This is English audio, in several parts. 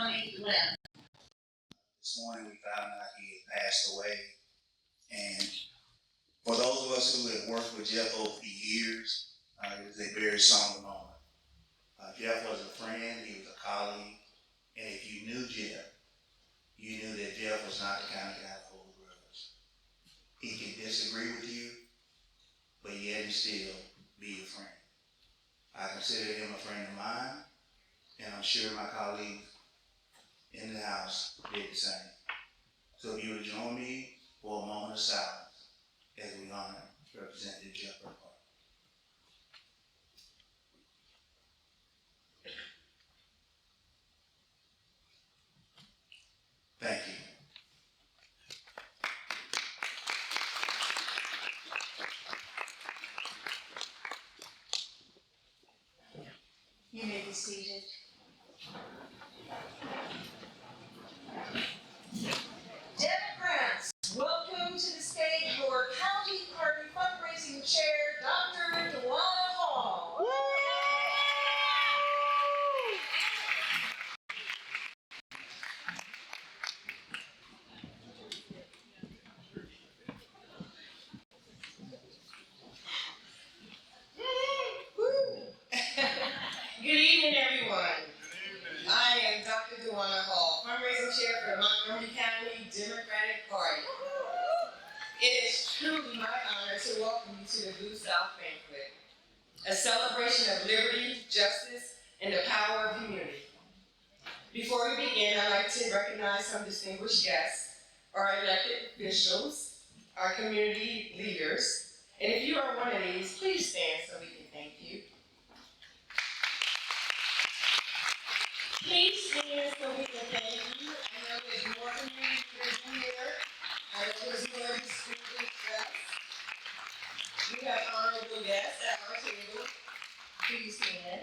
money left. This morning we found out he had passed away. And for those of us who have worked with Jeff over the years, it was a very somber moment. Jeff was a friend, he was a colleague, and if you knew Jeff, you knew that Jeff was not the kind of guy to hold a grudge. He can disagree with you, but yet and still be your friend. I consider him a friend of mine, and I'm sure my colleagues in the House did the same. So if you would join me for a moment of silence as we honor Representative Jeff Burkhart. Thank you. You may be seated. Democrats, welcome to the stage your County Party Fundraising Chair, Dr. David Hogg. Good evening, everyone. I am Dr. David Hogg, Fundraising Chair for the Montgomery County Democratic Party. It is truly my honor to welcome you to the Blue South Banquet, a celebration of liberty, justice, and the power of community. Before we begin, I'd like to recognize some distinguished guests, our elected officials, our community leaders, and if you are one of these, please stand so we can thank you. Please stand so we can thank you. I know there's more community leaders in here. I know there's more distinguished guests. We have honorable guests at our table. Please stand.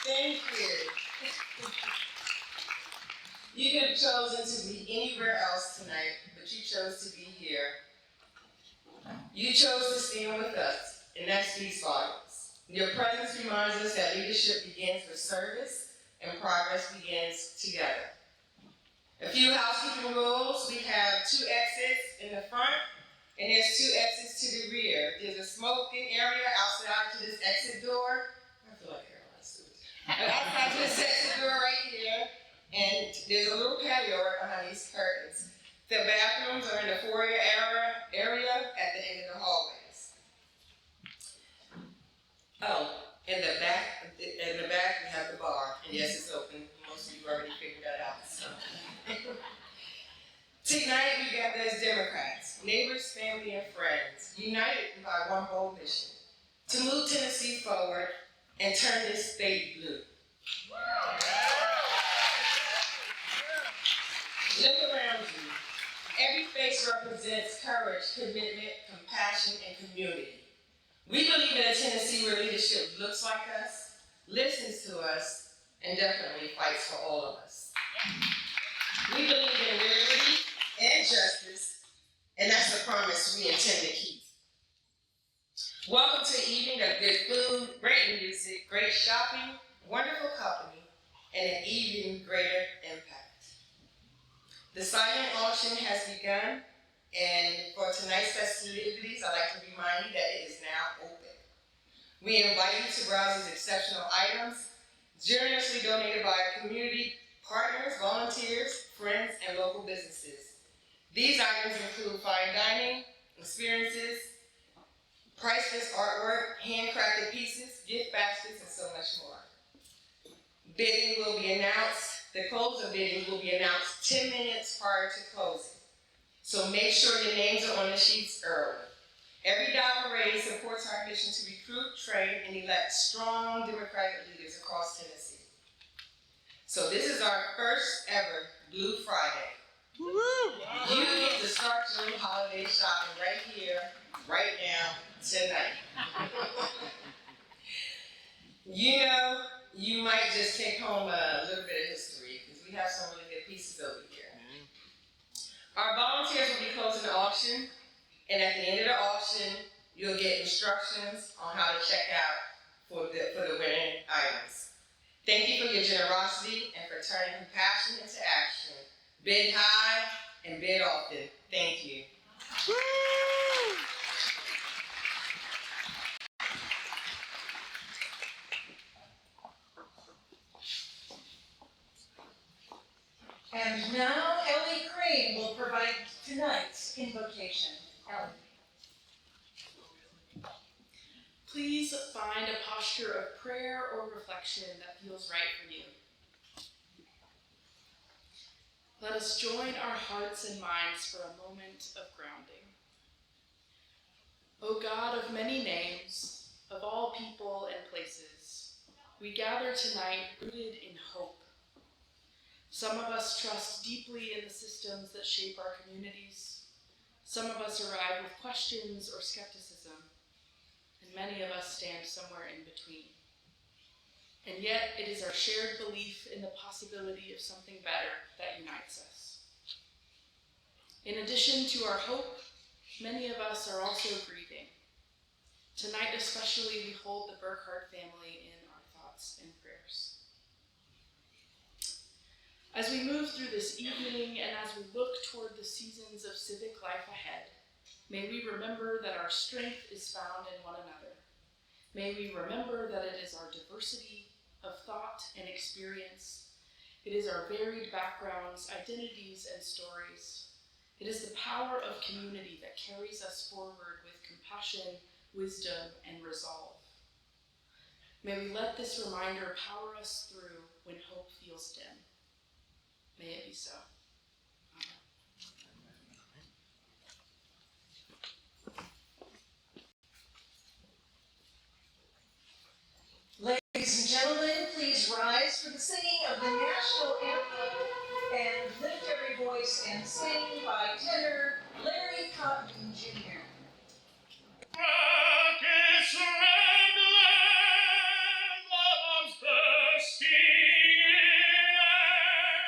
Thank you. You could have chosen to be anywhere else tonight, but you chose to be here. You chose to stand with us, and that speaks volumes. Your presence reminds us that leadership begins with service and progress begins together. A few housekeeping rules. We have 2 exits in the front, and there's 2 exits to the rear. There's a smoking area outside to this exit door. I feel like everyone's doing. Outside to this exit door right here, and there's a little patio right behind these curtains. The bathrooms are in the foyer area at the end of the hallways. Oh, in the back we have the bar, and yes, it's open. Most of you already figured that out. So. Tonight we gather as Democrats, neighbors, family, and friends, united by one bold mission: to move Tennessee forward and turn this state blue. Look around you. Every face represents courage, commitment, compassion, and community. We believe in a Tennessee where leadership looks like us, listens to us, and definitely fights for all of us. We believe in liberty and justice, and that's a promise we intend to keep. Welcome to an evening of good food, great music, great shopping, wonderful company, and an even greater impact. The silent auction has begun, and for tonight's festivities, I'd like to remind you that it is now open. We invite you to browse these exceptional items, generously donated by our community partners, volunteers, friends, and local businesses. These items include fine dining, experiences, priceless artwork, handcrafted pieces, gift baskets, and so much more. Bidding will be announced. The close of bidding will be announced 10 minutes prior to closing. So make sure your names are on the sheets early. Every dollar raised supports our mission to recruit, train, and elect strong Democratic leaders across Tennessee. So this is our first ever Blue Friday. Woo-hoo. You get to start your holiday shopping right here, right now, tonight. You know, you might just take home a little bit of history, because we have some really good pieces over here. Our volunteers will be closing the auction, and at the end of the auction, you'll get instructions on how to check out for the winning items. Thank you for your generosity and for turning compassion into action. Bid high and bid often. Thank you. And now Ellie Crane will provide tonight's invocation. Ellie. Please find a posture of prayer or reflection that feels right for you. Let us join our hearts and minds for a moment of grounding. O God of many names, of all people and places, we gather tonight rooted in hope. Some of us trust deeply in the systems that shape our communities. Some of us arrive with questions or skepticism, and many of us stand somewhere in between. And yet, it is our shared belief in the possibility of something better that unites us. In addition to our hope, many of us are also grieving. Tonight especially, we hold the Burkhart family in our thoughts and prayers. As we move through this evening and as we look toward the seasons of civic life ahead, may we remember that our strength is found in one another. May we remember that it is our diversity of thought and experience. It is our varied backgrounds, identities, and stories. It is the power of community that carries us forward with compassion, wisdom, and resolve. May we let this reminder power us through when hope feels dim. May it be so. Ladies and gentlemen, please rise for the singing of the national anthem and lift every voice and sing by tenor Larry Cotton Jr. Rockets red land, bombs bursting in air,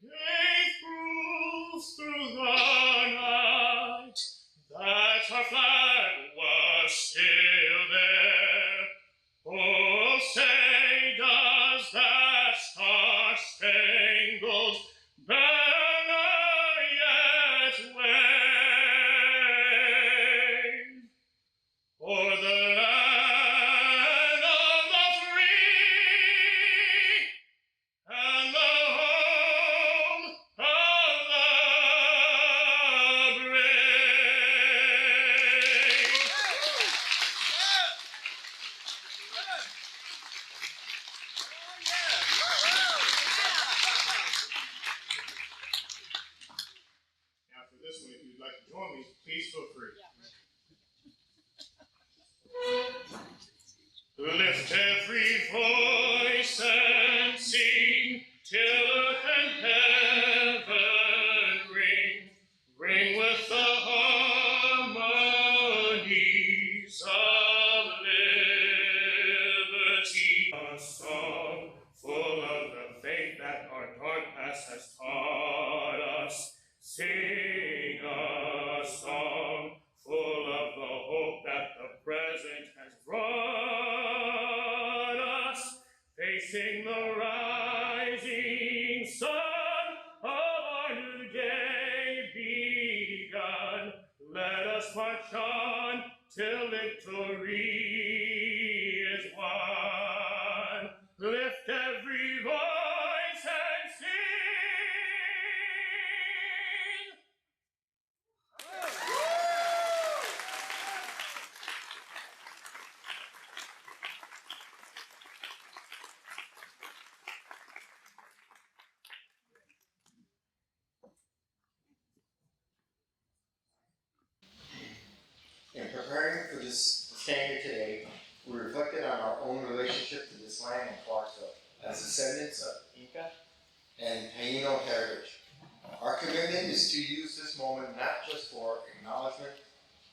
gave proofs through the night that our flag was still there. Oh, say does that star-spangled banner yet wave o'er the land of the free and the home of the brave? Now for this one, if you'd like to join me, please feel free. Lift every voice and sing till earth and heaven ring with the harmonies of liberty. A song full of the faith that our dark past has taught us. Sing a song full of the hope that the present has brought us, facing the rising sun of our new day begun. Let us march on till victory is won. Lift every voice and sing. In preparing for this standard today, we reflected on our own relationship to this land and Clarksville as descendants of Inca and Taino heritage. Our commitment is to use this moment not just for acknowledgement,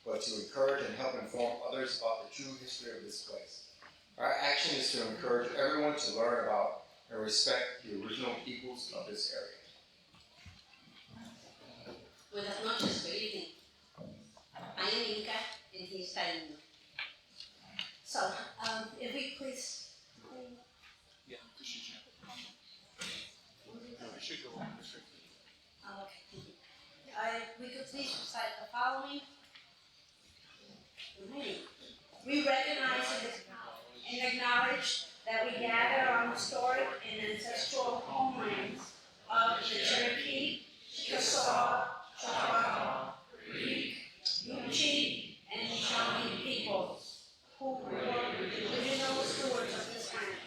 but to encourage and help inform others about the true history of this place. Our action is to encourage everyone to learn about and respect the original peoples of this area. Buenas noches, good evening. I am Inca and he is Taino. So, if we please. gather on historic and ancestral homelands of the Cherokee, Chickasaw, Choctaw, Creek, Yuchi, and Shawnee peoples, who were the original stewards of this land.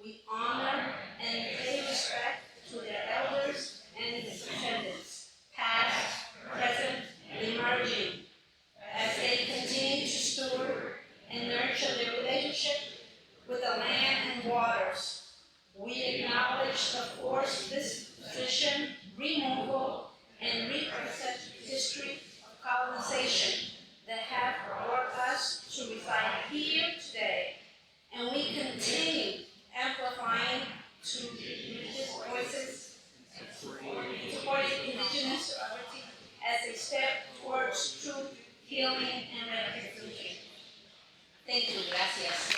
We honor and pay respect to their elders and descendants, past, present, and emerging, as they continue to steward and nurture their relationship with the land and waters. We acknowledge the forced disposition, removal, and reconstruction history of colonization that have brought us to reside here today, and we continue amplifying to religious voices, supporting indigenous sovereignty as a step towards truth, healing, and reconciliation. Thank you, gracias.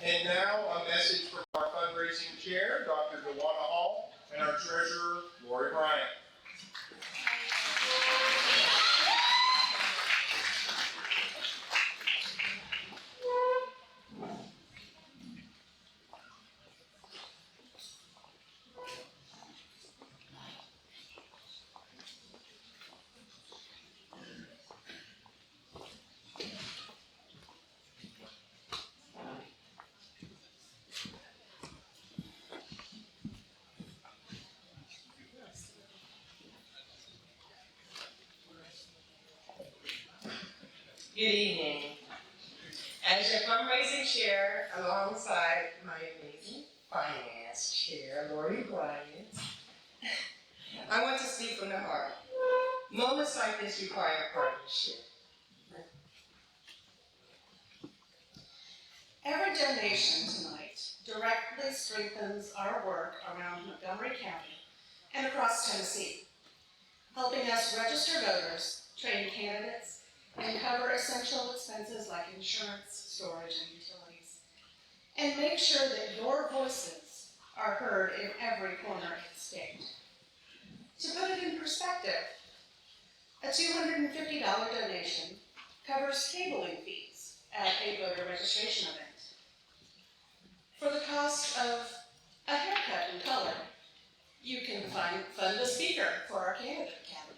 And now, a message from our fundraising chair, Dr. DeWanna Hall, and our treasurer, Lori Bryant. Good evening. As your fundraising chair, alongside my amazing finance chair, Lori Bryant, I want to speak from the heart. Moments like this require partnership. Every donation tonight directly strengthens our work around Montgomery County and across Tennessee, helping us register voters, train candidates, and cover essential expenses like insurance, storage, and utilities, and make sure that your voices are heard in every corner of the state. To put it in perspective, a $250 donation covers cabling fees at a voter registration event. For the cost of a haircut and color, you can fund a speaker for our candidate academy.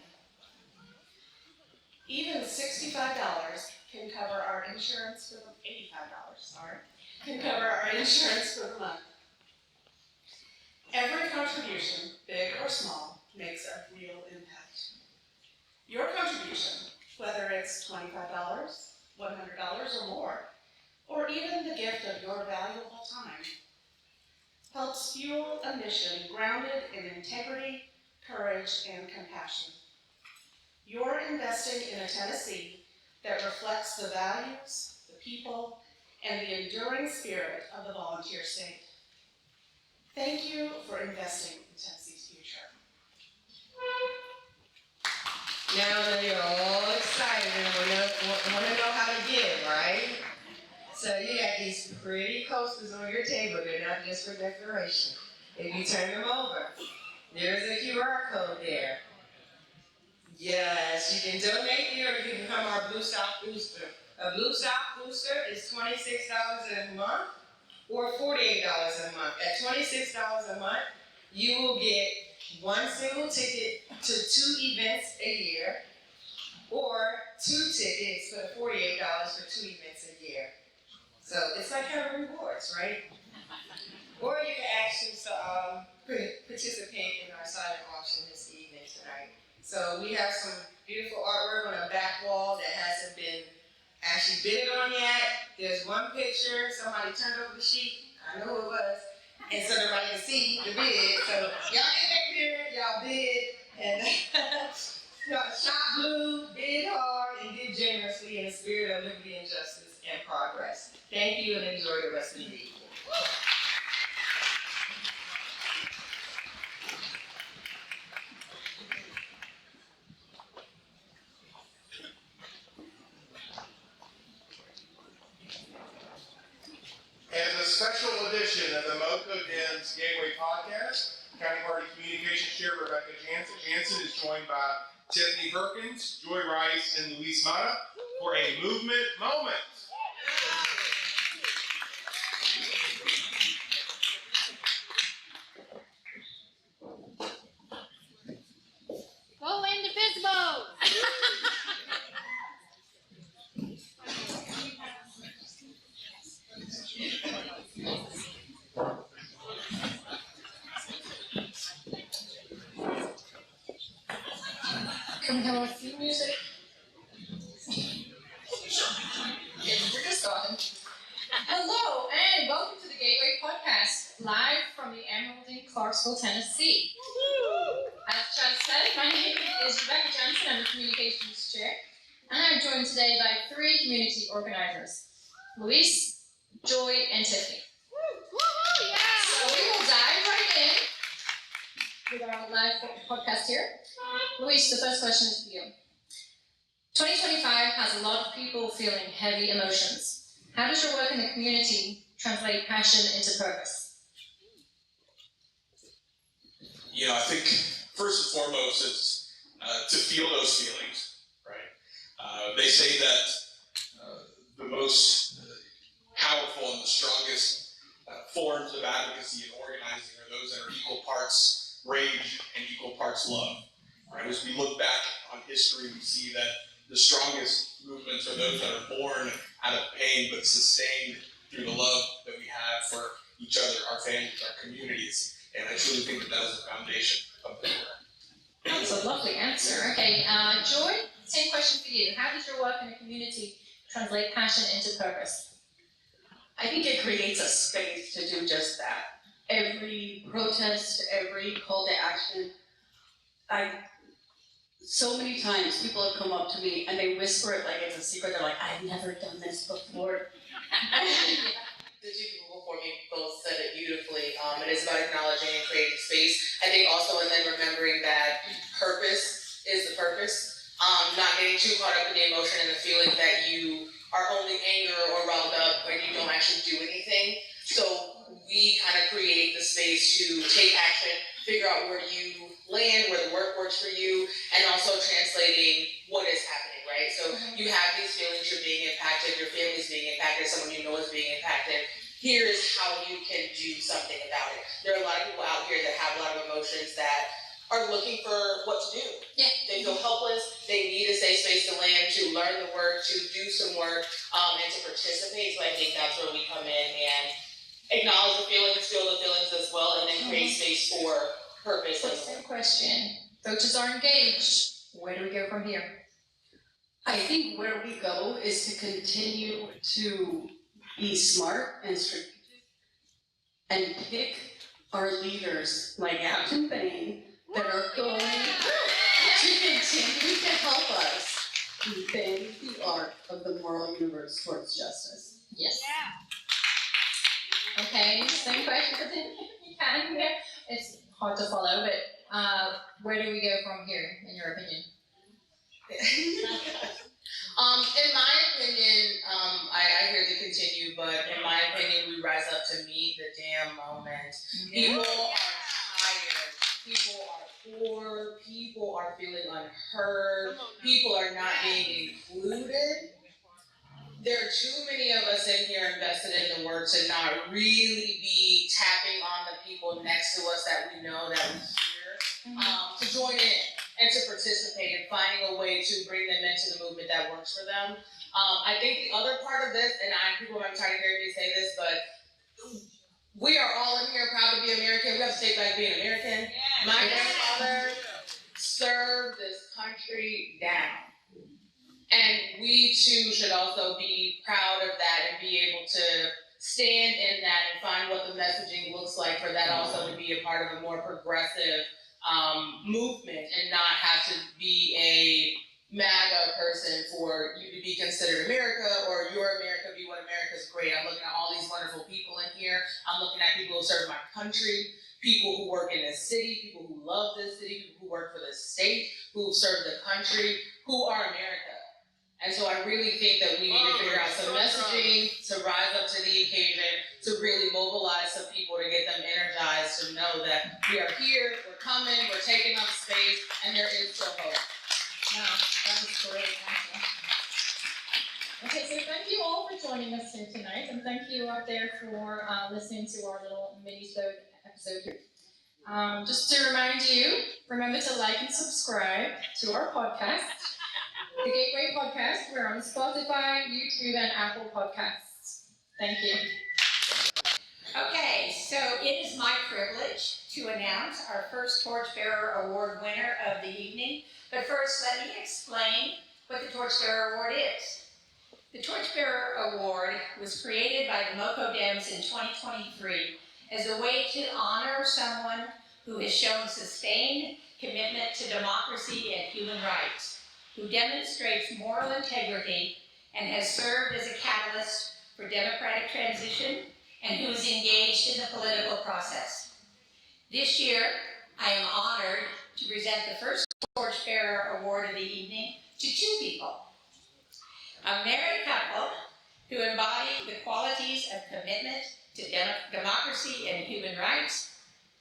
Even $65 can cover our insurance for the can cover our insurance for the month. Every contribution, big or small, makes a real impact. Your contribution, whether it's $25, $100 or more, or even the gift of your valuable time, helps fuel a mission grounded in integrity, courage, and compassion. You're investing in a Tennessee that reflects the values, the people, and the enduring spirit of the volunteer state. Thank you for investing in Tennessee's future. Now that you're all excited and want to know how to give, right? So you got these pretty posters on your table. They're not just for decoration. If you turn them over, there's a QR code there. Yes, you can donate here or you can become our Blue South Booster. A Blue South Booster is $26 a month or $48 a month. At $26 a month, you will get one single ticket to 2 events a year or 2 tickets for the $48 for 2 events a year. So it's like having rewards, right? Or you can actually participate in our silent auction this evening tonight. So we have some beautiful artwork on a back wall that hasn't been actually bid on yet. There's one picture, somebody turned over the sheet, I know who it was, and so everybody can see the bid. So y'all get back there, y'all bid, and shop blue, bid hard, and give generously in the spirit of liberty and justice and progress. Thank you and enjoy the rest of the evening. As a special edition of the Moco Den's Gateway Podcast, County Party Communications Chair Rebecca Jansen is joined by Tiffany Perkins, Joy Rice, and Luis Mata for a movement moment. music. We're just starting. Hello, and welcome to the Gateway Podcast, live from the Emerald in Clarksville, Tennessee. As Chad said, my name is Rebecca Johnson. I'm the Communications Chair, and I'm joined today by 3 community organizers, Luis, Joy, and Tiffany. So we will dive right in with our live podcast here. Luis, the first question is for you. 2025 has a lot of people feeling heavy emotions. How does your work in the community translate passion into purpose? I think first and foremost it's to feel those feelings, right? They say that the most powerful and the strongest forms of advocacy and organizing are those that are equal parts rage and equal parts love. Right? As we look back on history, we see that the strongest movements are those that are born out of pain but sustained through the love that we have for each other, our families, our communities. And I truly think that is the foundation of the work. That's a lovely answer. Okay, Joy, same question for you. How does your work in the community translate passion into purpose? I think it creates a space to do just that. Every protest, every call to action, so many times people have come up to me and they whisper it like it's a secret. They're like, I've never done this before. The 2 people before me both said it beautifully. It is about acknowledging and creating space. I think also, and then remembering that purpose is the purpose. Not getting too caught up in the emotion and the feeling that you are only anger or riled up when you don't actually do anything. So we kind of create the space to take action, figure out where you land, where the work works for you, and also translating what is happening, right? So you have these feelings, you're being impacted, your family's being impacted, someone you know is being impacted. Here is how you can do something about it. There are a lot of people out here that have a lot of emotions that are looking for what to do. Yeah. They feel helpless, they need a safe space to land, to learn the work, to do some work, and to participate. So I think that's where we come in and acknowledge the feelings, feel the feelings as well, and then create space for purpose. Same question. Voters are engaged. Where do we go from here? I think where we go is to continue to be smart and strategic and pick our leaders like Aftyn Behn that are going to continue to help us bend the arc of the moral universe towards justice. Yes. Okay, same question for Tiffany. It's hard to follow, but where do we go from here, in your opinion? In my opinion, I hear the continue, but in my opinion, we rise up to meet the damn moment. People are tired. People are poor. People are feeling unheard. People are not being included. There are too many of us in here invested in the work to not really be tapping on the people next to us that we know, that we hear, to join in and to participate in finding a way to bring them into the movement that works for them. I think the other part of this, and people might be tired of hearing me say this, but we are all in here proud to be American. We have to take back being American. My grandfather served this country down. And we too should also be proud of that and be able to stand in that and find what the messaging looks like for that also to be a part of a more progressive movement and not have to be a MAGA person for you to be considered America or your America be what America's great. I'm looking at all these wonderful people in here. I'm looking at people who serve my country, people who work in this city, people who love this city, people who work for the state, who serve the country, who are America. And so I really think that we need to figure out some messaging to rise up to the occasion, to really mobilize some people to get them energized to know that we are here, we're coming, we're taking up space, and there is still hope. Wow, that was great. Okay, so thank you all for joining us here tonight, and thank you out there for listening to our little mini-sode episode here. Just to remind you, remember to like and subscribe to our podcast. The Gateway Podcast. We're on Spotify, YouTube, and Apple Podcasts. Thank you. Okay, so it is my privilege to announce our first Torchbearer Award winner of the evening. But first, let me explain what the Torchbearer Award is. The Torchbearer Award was created by the MoCo Dems in 2023 as a way to honor someone who has shown sustained commitment to democracy and human rights, who demonstrates moral integrity and has served as a catalyst for democratic transition, and who is engaged in the political process. This year, I am honored to present the first Torchbearer Award of the evening to two people. A married couple who embody the qualities of commitment to democracy and human rights,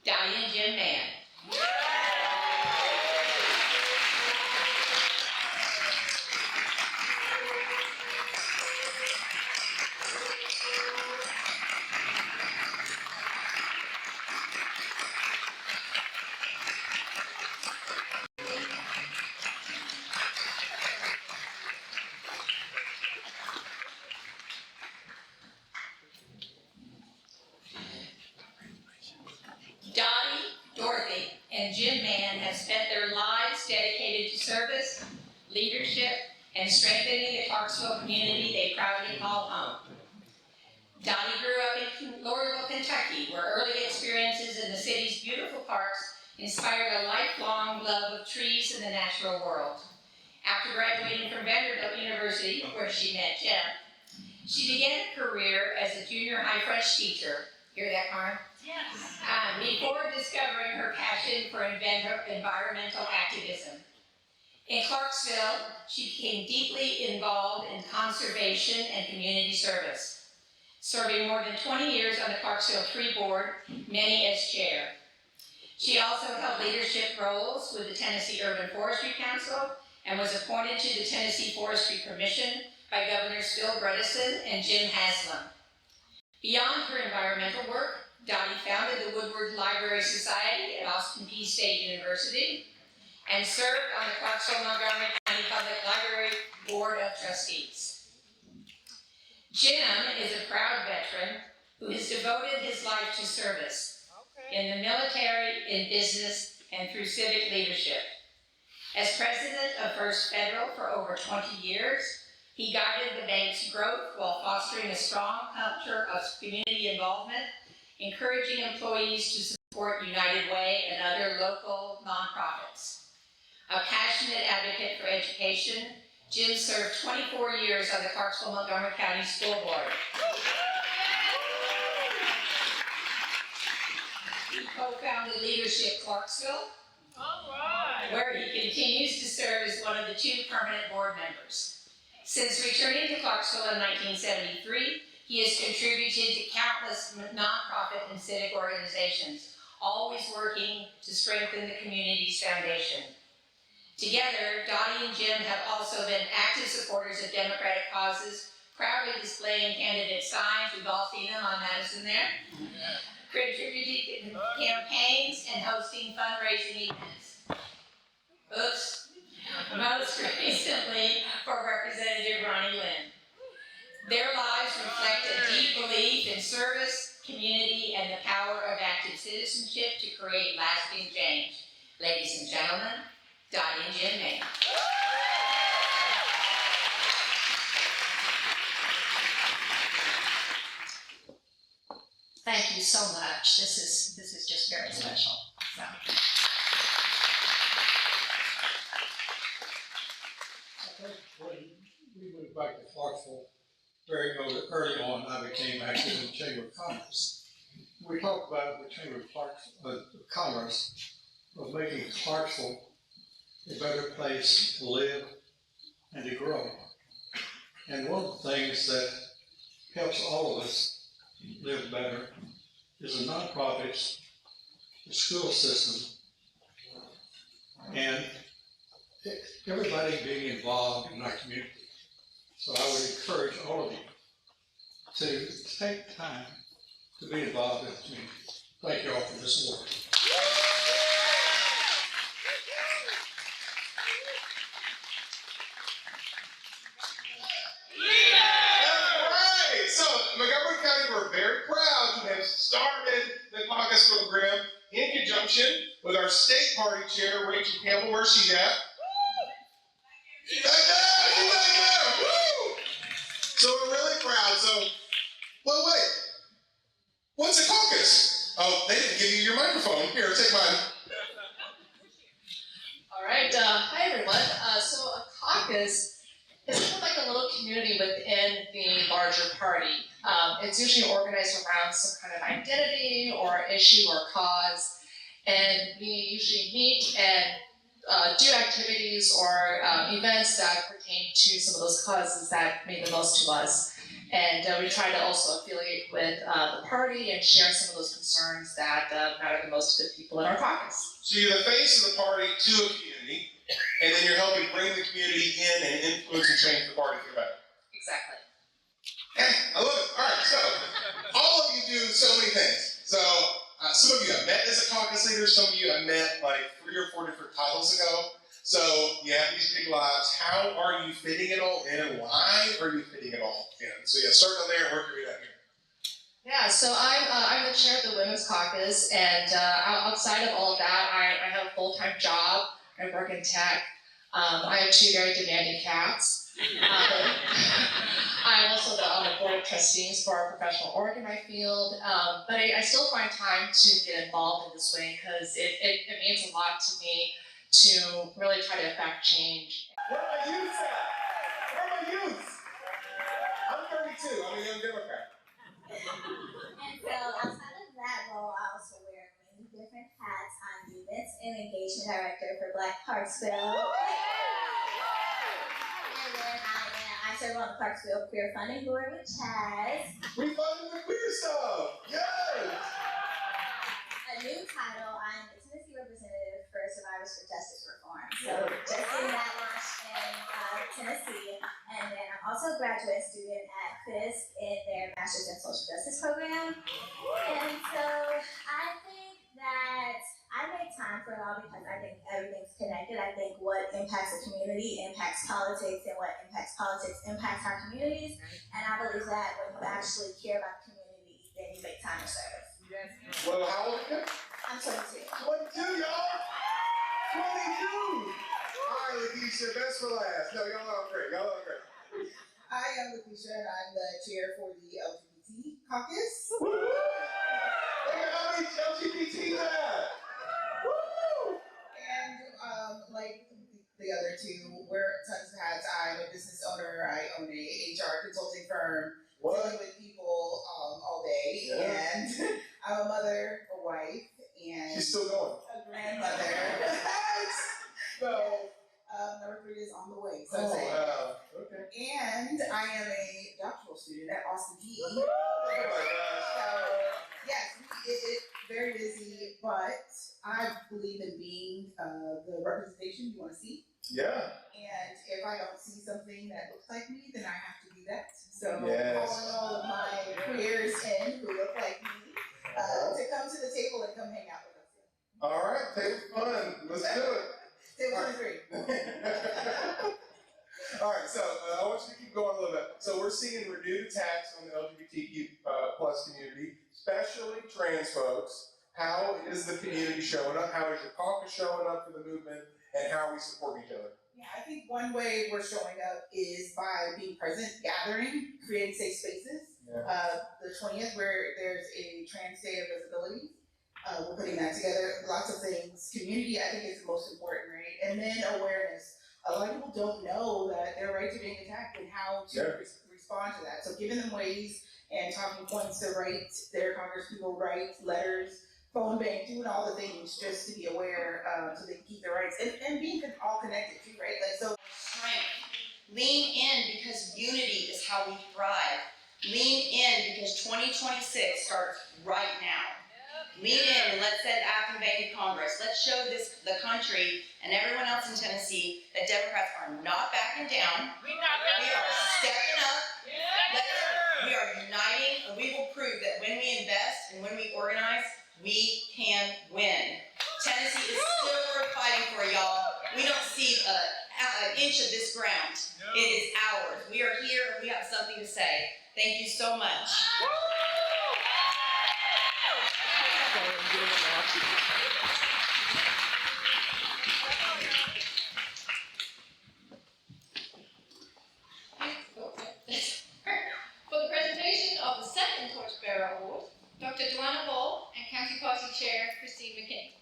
Dottie and Jim Mann. Dottie, Dorothy, and Jim Mann have spent their lives dedicated to service, leadership, and strengthening the Clarksville community they proudly call home. Dottie grew up in Louisville, Kentucky, where early experiences in the city's beautiful parks inspired a lifelong love of trees and the natural world. After graduating from Vanderbilt University, where she met Jim, she began a career as a junior high French teacher. Hear that, Karen? Yes. Before discovering her passion for environmental activism. In Clarksville, she became deeply involved in conservation and community service, serving more than 20 years on the Clarksville Tree Board, many as chair. She also held leadership roles with the Tennessee Urban Forestry Council and was appointed to the Tennessee Forestry Commission by Governors Phil Bredesen and Jim Haslam. Beyond her environmental work, Dottie founded the Woodward Library Society at Austin Peay State University and served on the Clarksville Montgomery County Public Library Board of Trustees. Jim is a proud veteran who has devoted his life to service in the military, in business, and through civic leadership. As president of First Federal for over 20 years, he guided the bank's growth while fostering a strong culture of community involvement, encouraging employees to support United Way and other local nonprofits. A passionate advocate for education, Jim served 24 years on the Clarksville Montgomery County School Board. He co-founded Leadership Clarksville, where he continues to serve as one of the two permanent board members. Since returning to Clarksville in 1973, he has contributed to countless nonprofit and civic organizations, always working to strengthen the community's foundation. Together, Dottie and Jim have also been active supporters of democratic causes, proudly displaying candidate signs, we've all seen them on Madison there, contributing to campaigns and hosting fundraising events. Oops. Most recently for Representative Ronnie Lynn. Their lives reflect a deep belief in service, community, and the power of active citizenship to create lasting change. Ladies and gentlemen, Dottie and Jim Mann. Thank you so much. This is just very special. So. I think when we moved back to Clarksville, very early on, I became active in the Chamber of Commerce. We talked about the Chamber of Commerce of making Clarksville a better place to live and to grow. And one of the things that helps all of us live better is the nonprofits, the school system, and everybody being involved in our community. So I would encourage all of you to take time to be involved in the community. Thank you all for this award. So, Montgomery County, we're very proud to have started the caucus program in conjunction with our state party chair, Rachel Campbell. Where's she at? She's back there! She's back there! Woo! So we're really proud. So, well, wait. What's a caucus? Oh, they didn't give you your microphone. Here, take mine. All right. Hi, everyone. So a caucus is kind of like a little community within the larger party. It's usually organized around some kind of identity or issue or cause, and we usually meet and do activities or events that pertain to some of those causes that mean the most to us. And we try to also affiliate with the party and share some of those concerns that matter the most to the people in our caucus. So you're the face of the party to a community, and then you're helping bring the community in and influence and change the party for the better. Exactly. Hey, I love it. All right, so all of you do so many things. So some of you have met as a caucus leader, some of you have met like 3 or 4 different titles ago. So you have these big lives. How are you fitting it all in, and why are you fitting it all in? So yeah, start down there and work your way down here. Yeah, so I'm the chair of the Women's Caucus, and outside of all of that, I have a full-time job. I work in tech. I have 2 very demanding cats. I'm also on the board of trustees for our professional organizing field, but I still find time to get involved in this way because it means a lot to me to really try to affect change. Where are my youths at? Where are my youths? I'm 32. I'm a young Democrat. And so outside of that role, I also wear many different hats. I'm the Events and Engagement Director for Black Clarksville. And then I serve on the Clarksville Queer Funding Board with Chaz. We funding the queer stuff. Yes. A new title, I'm the Tennessee representative for Survivors for Justice Reform. So just getting that launched in Tennessee. And then I'm also a graduate student at Fisk in their Master's in Social Justice program. And so I think that I make time for it all because I think everything's connected. I think what impacts the community impacts politics, and what impacts politics impacts our communities. And I believe that when you actually care about the community, then you make time to serve. Well, how old are you? I'm 22. 22, y'all! 22! All right, Lakeisha, best for last. No, y'all are great. Y'all are great. I am Lakeisha, and I'm the chair for the LGBT caucus. Woo! Look at how many LGBTs are. Woo! And like the other 2, wear tons of hats. I'm a business owner. I own a HR consulting firm. Dealing with people all day. Yeah. And I'm a mother, a wife, and she's still going. A grandmother. So number 3 is on the way. So wow. Okay. And I am a doctoral student at Austin PE. Oh my gosh. So yes, it's very busy, but I believe in being the representation you want to see. Yeah. And if I don't see something that looks like me, then I have to do that. So yes. calling all of my queers in who look like me to come to the table and come hang out with us. All right, take fun. Let's do it. Table 3. All right, so I want you to keep going a little bit. So we're seeing renewed attacks on the LGBTQ plus community, especially trans folks. How is the community showing up? How is your caucus showing up for the movement? And how are we supporting each other? Yeah, I think one way we're showing up is by being present, gathering, creating safe spaces. Yeah. The 20th, where there's a Trans Day of Visibility, we're putting that together. Lots of things. Community, I think, is the most important, right? And then awareness. A lot of people don't know that their rights are being attacked and how to respond to that. So giving them ways and talking points to write their congresspeople, write letters, phone bank, doing all the things just to be aware so they can keep their rights and being all connected too, right? Like so. Strength. Lean in because unity is how we thrive. Lean in because 2026 starts right now. Lean in and let's send Aftyn Behn to Congress. Let's show the country and everyone else in Tennessee that Democrats are not backing down. We are stepping up. We are uniting, and we will prove that when we invest and when we organize, we can win. Tennessee is still worth fighting for, y'all. We don't see an inch of this ground. It is ours. We are here and we have something to say. Thank you so much. For the presentation of the second Torchbearer Award, Dr. Duana Ball and County Party Chair Christine McKinney.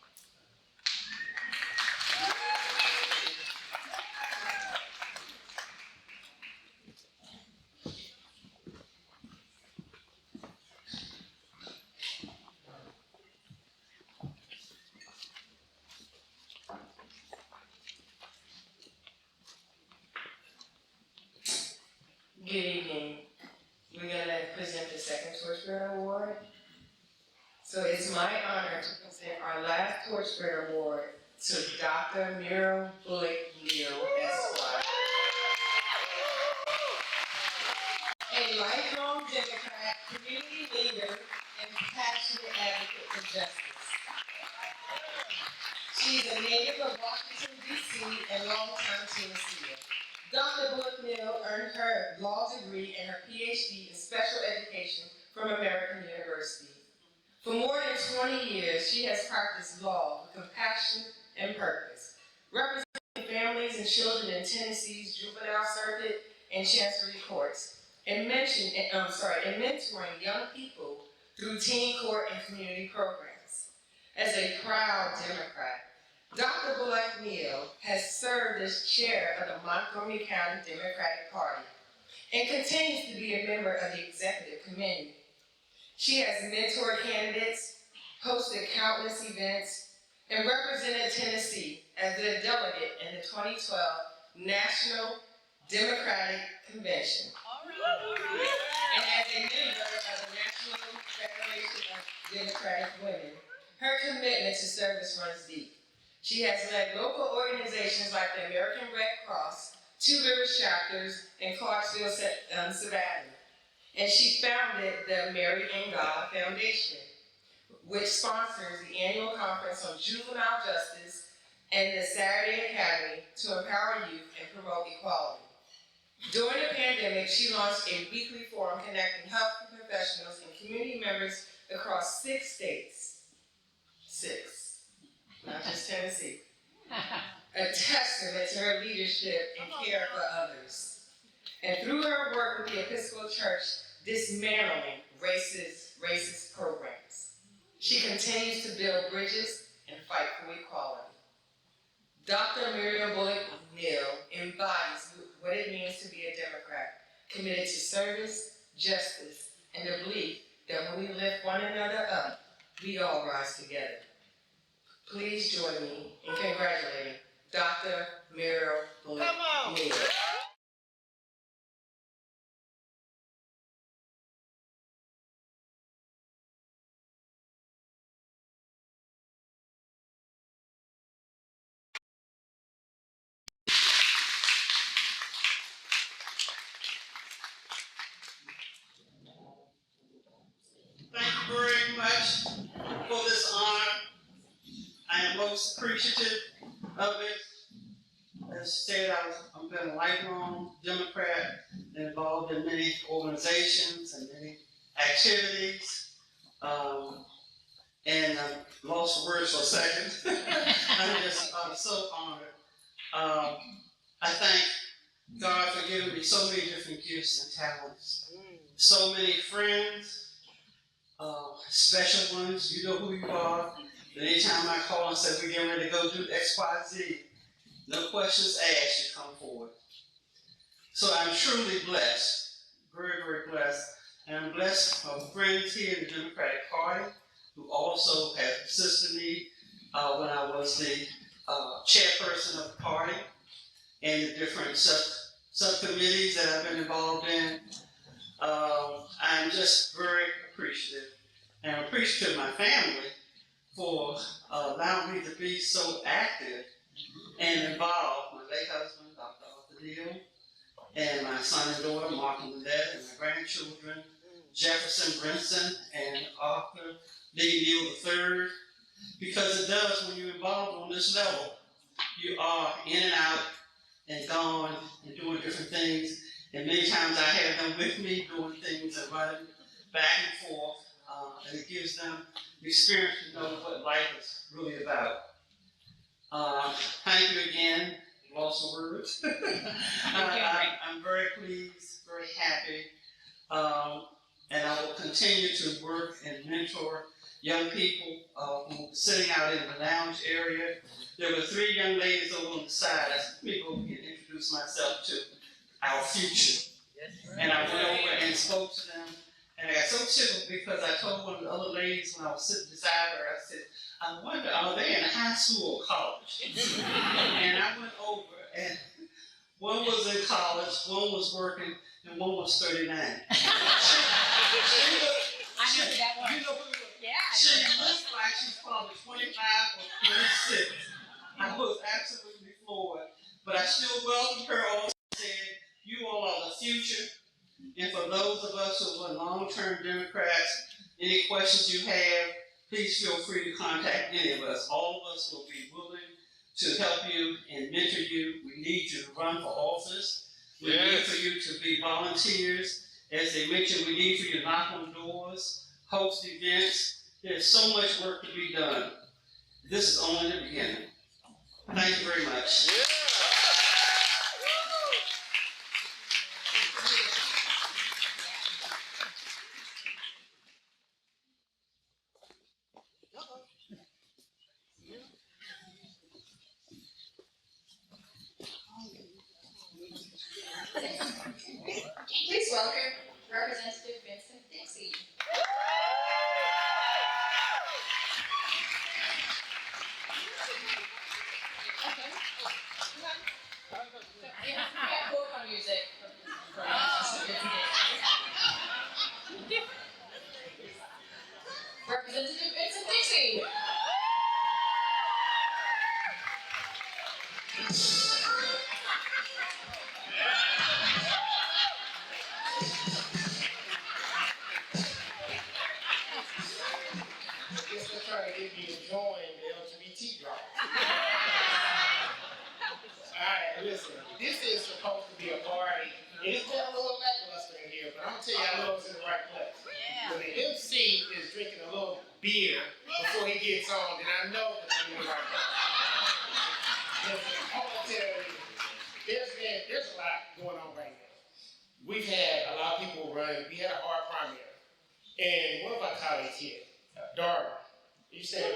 Good evening. We're going to present the second Torchbearer Award. So it's my honor to present our last Torchbearer Award to Dr. Muriel Bullock Neal, Esquire. A lifelong Democrat, community leader, and passionate advocate for justice. She's a native of Washington, D.C. and longtime Tennessean. Dr. Bullock Neal earned her law degree and her PhD in special education from American University. For more than 20 years, she has practiced law with compassion and purpose, representing families and children in Tennessee's juvenile circuit and chancery courts, and mentoring young people through teen court and community programs. As a proud Democrat, Dr. Bullock Neal has served as chair of the Montgomery County Democratic Party and continues to be a member of the executive committee. She has mentored candidates, hosted countless events, and represented Tennessee as a delegate in the 2012 National Democratic Convention. And as a member of the National Federation of Democratic Women, her commitment to service runs deep. She has led local organizations like the American Red Cross, Two Rivers Chapters, and Clarksville, Savannah. And she founded the Mary and God Foundation, which sponsors the annual conference on juvenile justice and the Saturday Academy to empower youth and promote equality. During the pandemic, she launched a weekly forum connecting health professionals and community members across 6 states. 6, not just Tennessee. A testament to her leadership and care for others. And through her work with the Episcopal Church, dismantling racist programs, she continues to build bridges and fight for equality. Dr. Muriel Bullock Neal embodies what it means to be a Democrat, committed to service, justice, and the belief that when we lift one another up, we all rise together. Please join me in congratulating Dr. Muriel Bullock Neal. Thank you very much for this honor. I am most appreciative of it. As said, I've been a lifelong Democrat, involved in many organizations and many activities. And I lost words for a second. I'm so honored. I thank God for giving me so many different gifts and talents. So many friends. Special ones, you know who you are. Anytime I call and say we're getting ready to go do X, Y, Z, no questions asked, you come forward. So I'm truly blessed, very, very blessed. And I'm blessed with friends here in the Democratic Party who also have assisted me when I was the chairperson of the party and the different subcommittees that I've been involved in. I'm just very appreciative. And I'm appreciative of my family for allowing me to be so active and involved. My late husband, Dr. Aftyn Behn, and my son and daughter, Mark and Lynette, and my grandchildren, Jefferson, Brinson, and Arthur Lee Neal III. Because it does, when you're involved on this level, you are in and out and gone and doing different things. And many times I have them with me doing things and running back and forth and it gives them the experience to know what life is really about. Thank you again. Lost of words. I'm very pleased, very happy, and I will continue to work and mentor young people who are sitting out in the lounge area. There were 3 young ladies over on the side. Let me go and introduce myself to our future. And I went over and spoke to them. And I got so tickled because I told one of the other ladies when I was sitting beside her, I said, I wonder, are they in high school or college? And I went over, and one was in college, one was working, and one was 39. I heard that one. You know who? Yeah. She looked like she's probably 25 or 26. I was absolutely floored, but I still welcomed her on and said, you all are the future. And for those of us who are long-term Democrats, any questions you have, please feel free to contact any of us. All of us will be willing to help you and mentor you. We need you to run for office. We need for you to be volunteers. As they mentioned, we need for you to knock on doors, host events. There's so much work to be done. This is only the beginning. Thank you very much. Please welcome Representative Vincent Dixie. Music. Representative Vincent Dixie. Guess they're trying to get me to join the LGBT drop. Alright, listen, this is supposed to be a party. It's been a little lackluster in here, but I'm gonna tell you, I know it's in the right place. When the MC is drinking a little beer before he gets on, then I know that I'm in the right place. Listen, I want to tell you, there's a lot going on right now. We've had a lot of people run. We had a hard primary. And one of our colleagues here, Darwin, you said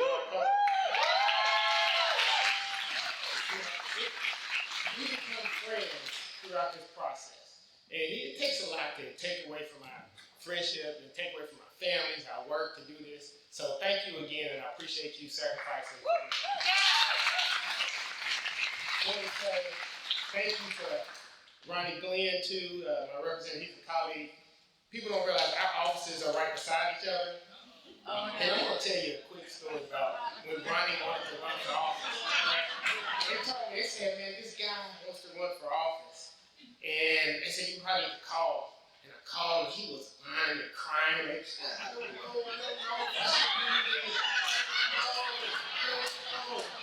we become friends throughout this process. And it takes a lot to take away from our friendship and take away from our families, our work to do this. So thank you again, and I appreciate you sacrificing. I want to say thank you to Ronnie Glenn, too, my representative, he's a colleague. People don't realize our offices are right beside each other. And I'm going to tell you a quick story about when Ronnie wanted to run for office. They told me, they said, man, this guy wants to run for office. And they said, you probably need to call. And I called, and he was whining and crying. Like, I don't know.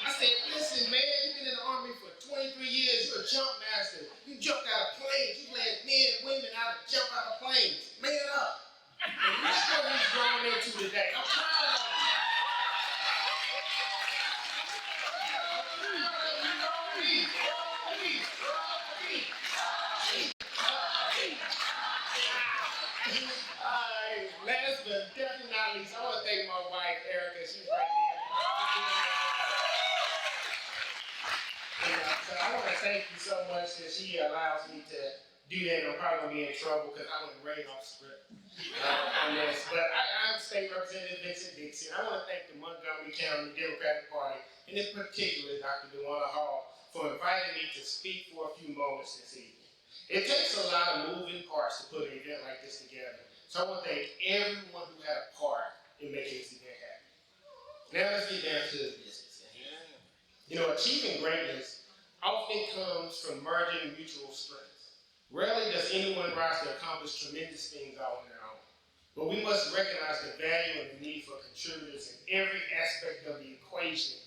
I said, listen, man, you've been in the Army for 23 years. You're a jump master. You jumped out of planes. You led men and women out to jump out of planes. Man up. And that's what he's grown into today. I'm proud of you. Last but definitely not least, I want to thank my wife, Erica. She's right there. So I want to thank you so much that she allows me to do that. I'm probably going to be in trouble because I went right off script on this. But I'm State Representative Vincent Dixie, and I want to thank the Montgomery County Democratic Party, and in particular Dr. DeWanna Hall, for inviting me to speak for a few moments this evening. It takes a lot of moving parts to put an event like this together. So I want to thank everyone who had a part in making this event happen. Now let's get down to the business. You know, achieving greatness often comes from merging mutual strengths. Rarely does anyone rise to accomplish tremendous things all on their own. But we must recognize the value and the need for contributors in every aspect of the equation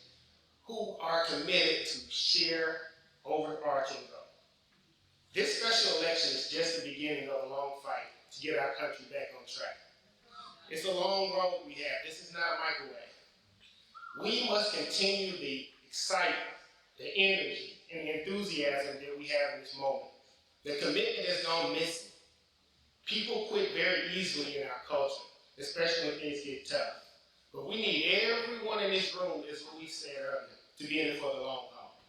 who are committed to share overarching goals. This special election is just the beginning of a long fight to get our country back on track. It's a long road we have. This is not a microwave. We must continue the excitement, the energy, and the enthusiasm that we have in this moment. The commitment has gone missing. People quit very easily in our culture, especially when things get tough. But we need everyone in this room, is what we said earlier, to be in it for the long haul.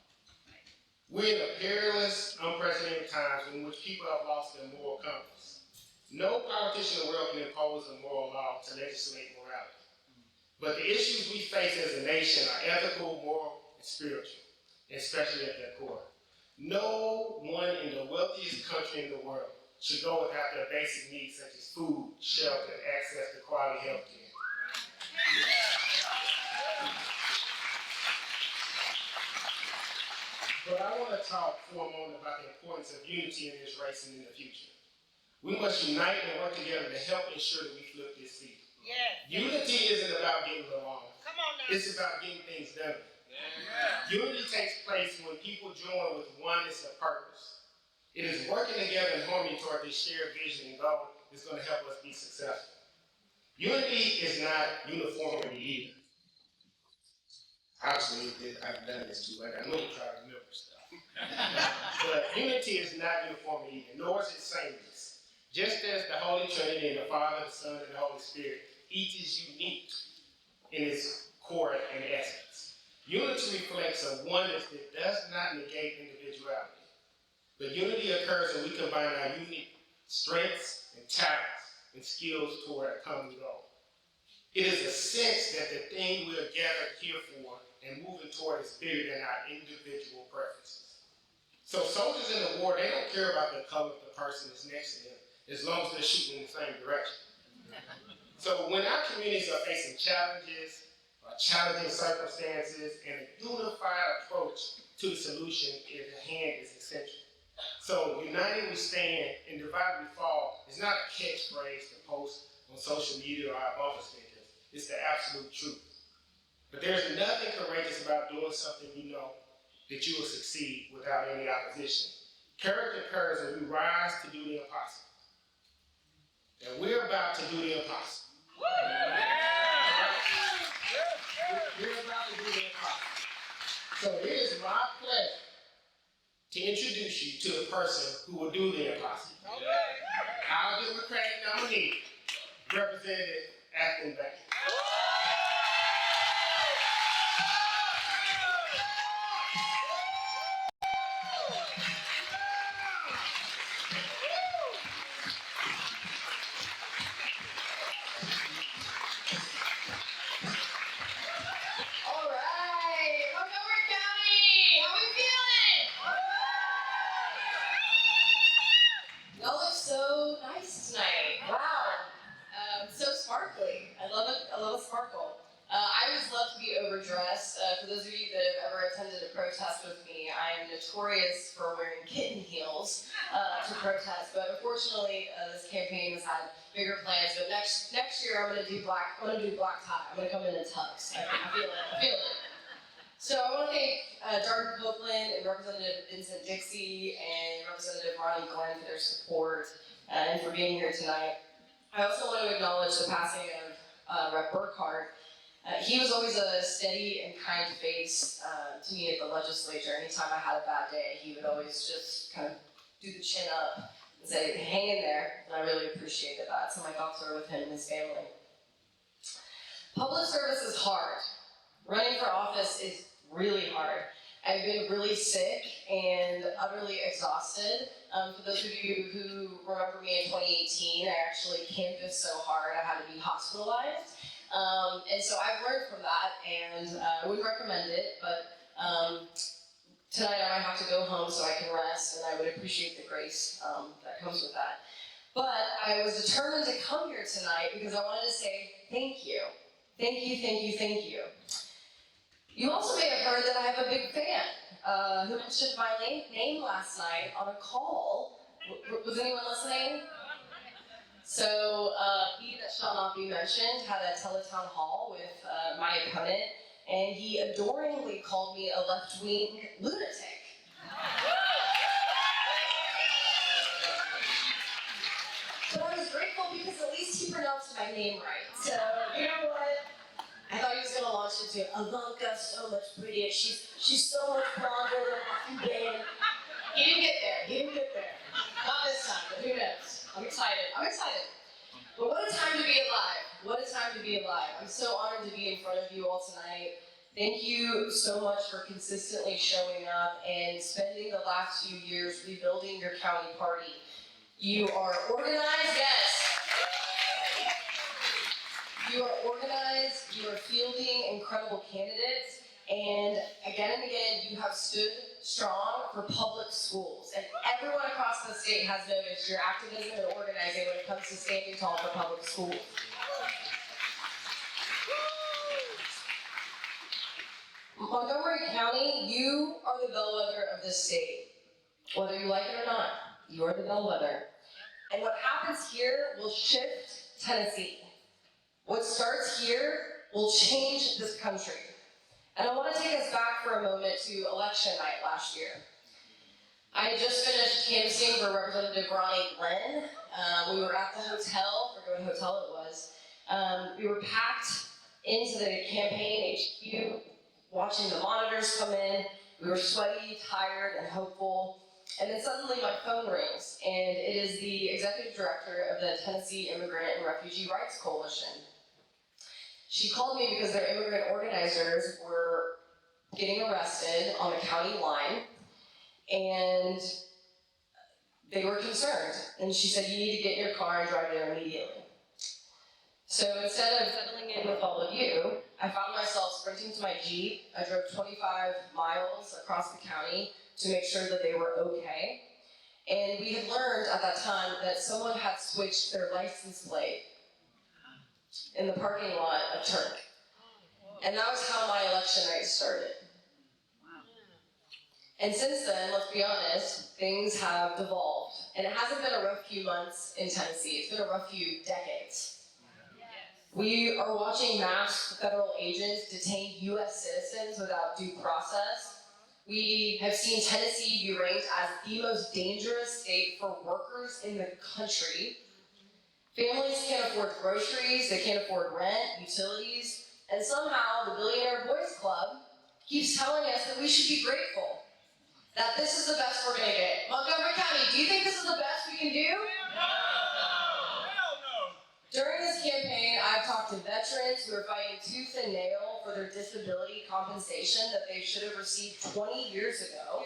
We're in a perilous, unprecedented times in which people have lost their moral compass. No politician in the world can impose a moral law to legislate morality. But the issues we face as a nation are ethical, moral, and spiritual, especially at their core. No one in the wealthiest country in the world should go without their basic needs such as food, shelter, and access to quality health care. But I want to talk for a moment about the importance of unity in this race and in the future. We must unite and work together to help ensure that we flip this seat. Yes. Unity isn't about getting along. Come on now. It's about getting things done. Yeah. Unity takes place when people join with oneness of purpose. It is working together in harmony toward this shared vision and goal that's going to help us be successful. Unity is not uniformity either. Obviously, I've done this too late. I know you try to remember stuff. But unity is not uniformity either, nor is it sameness. Just as the Holy Trinity and the Father, the Son, and the Holy Spirit, each is unique in its core and essence. Unity reflects a oneness that does not negate individuality. But unity occurs when we combine our unique strengths and talents and skills toward a common goal. It is a sense that the thing we are gathered here for and moving toward is bigger than our individual preferences. So soldiers in the war, they don't care about the color of the person that's next to them, as long as they're shooting in the same direction. So when our communities are facing challenges, or challenging circumstances, and a unified approach to the solution at hand is essential. So united we stand and divided we fall is not a catchphrase to post on social media or our bumper stickers. It's the absolute truth. But there's nothing courageous about doing something you know that you will succeed without any opposition. Courage occurs when we rise to do the impossible. And we're about to do the impossible. We're about to do the impossible. So it is my pleasure to introduce you to the person who will do the impossible. Our Democratic nominee, Representative Aftyn Behn. Y'all look so nice tonight. Wow. So sparkly. I love it. I love a sparkle. I always love to be overdressed. For those of you that have ever attended a protest with me, I am notorious for wearing kitten heels to protest. But unfortunately, this campaign has had bigger plans. But next year, I'm gonna do black. I'm gonna do black tie. I'm gonna come in tux. I feel it. I feel it. So I want to thank Darden Copeland and Representative Vincent Dixie and Representative Ronnie Glenn for their support and for being here tonight. I also want to acknowledge the passing of Rep. Burkhardt. He was always a steady and kind face to me at the legislature. Anytime I had a bad day, he would always just kind of do the chin up and say, hang in there, and I really appreciated that. So my thoughts are with him and his family. Public service is hard. Running for office is really hard. I've been really sick and utterly exhausted. For those of you who remember me in 2018, I actually canvassed so hard I had to be hospitalized. And so I've learned from that, and I wouldn't recommend it, but tonight I might have to go home so I can rest, and I would appreciate the grace that comes with that. But I was determined to come here tonight because I wanted to say thank you. Thank you, thank you, thank you. You also may have heard that I have a big fan who mentioned my name last night on a call. Was anyone listening? So he that shall not be mentioned had a teletown hall with my opponent, and he adoringly called me a left-wing lunatic. But I was grateful because at least he pronounced my my name right. So, you know what? I thought he was gonna launch into Ivanka's so much prettier. She's so much blonder than Aftyn Behn. He didn't get there. He didn't get there. Not this time, but who knows? I'm excited. I'm excited. But what a time to be alive. What a time to be alive. I'm so honored to be in front of you all tonight. Thank you so much for consistently showing up and spending the last few years rebuilding your county party. You are organized, yes. You are organized, you are fielding incredible candidates, and again, you have stood strong for public schools. And everyone across the state has noticed your activism and organizing when it comes to standing tall for public schools. Montgomery County, you are the bellwether of this state. Whether you like it or not, you are the bellwether. And what happens here will shift Tennessee. What starts here will change this country. And I want to take us back for a moment to election night last year. I had just finished canvassing for Representative Ronnie Glenn. We were at the hotel, I forget what hotel it was. We were packed into the campaign HQ, watching the monitors come in. We were sweaty, tired, and hopeful. And then suddenly my phone rings, and it is the executive director of the Tennessee Immigrant and Refugee Rights Coalition. She called me because their immigrant organizers were getting arrested on the county line, and they were concerned. And she said, you need to get in your car and drive there immediately. So instead of settling in with all of you, I found myself sprinting to my Jeep. I drove 25 miles across the county to make sure that they were okay. And we had learned at that time that someone had switched their license plate in the parking lot of Turk. And that was how my election night started. And since then, let's be honest, things have devolved. And it hasn't been a rough few months in Tennessee, it's been a rough few decades. We are watching masked federal agents detain US citizens without due process. We have seen Tennessee be ranked as the most dangerous state for workers in the country. Families can't afford groceries, they can't afford rent, utilities, and somehow the Billionaire Boys Club keeps telling us that we should be grateful, that this is the best we're gonna get. Montgomery County, do you think this is the best we can do? No! Hell no! During this campaign, I've talked to veterans who are fighting tooth and nail for their disability compensation that they should have received 20 years ago.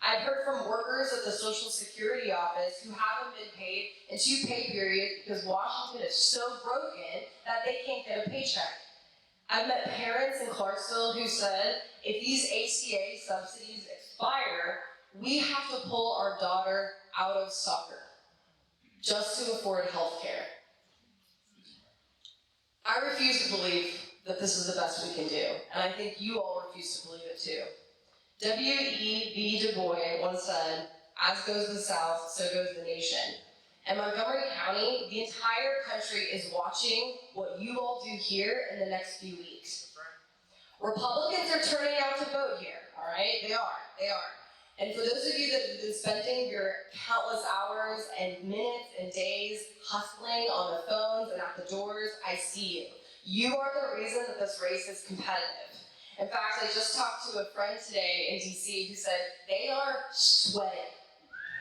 I've heard from workers at the Social Security office who haven't been paid in 2 pay periods because Washington is so broken that they can't get a paycheck. I've met parents in Clarksville who said, if these ACA subsidies expire, we have to pull our daughter out of soccer just to afford health care. I refuse to believe that this is the best we can do, and I think you all refuse to believe it too. W.E.B. Du Bois once said, as goes the South, so goes the nation. And Montgomery County, the entire country is watching what you all do here in the next few weeks. Republicans are turning out to vote here, all right? They are. And for those of you that have been spending your countless hours and minutes and days hustling on the phones and at the doors, I see you. You are the reason that this race is competitive. In fact, I just talked to a friend today in DC who said they are sweating.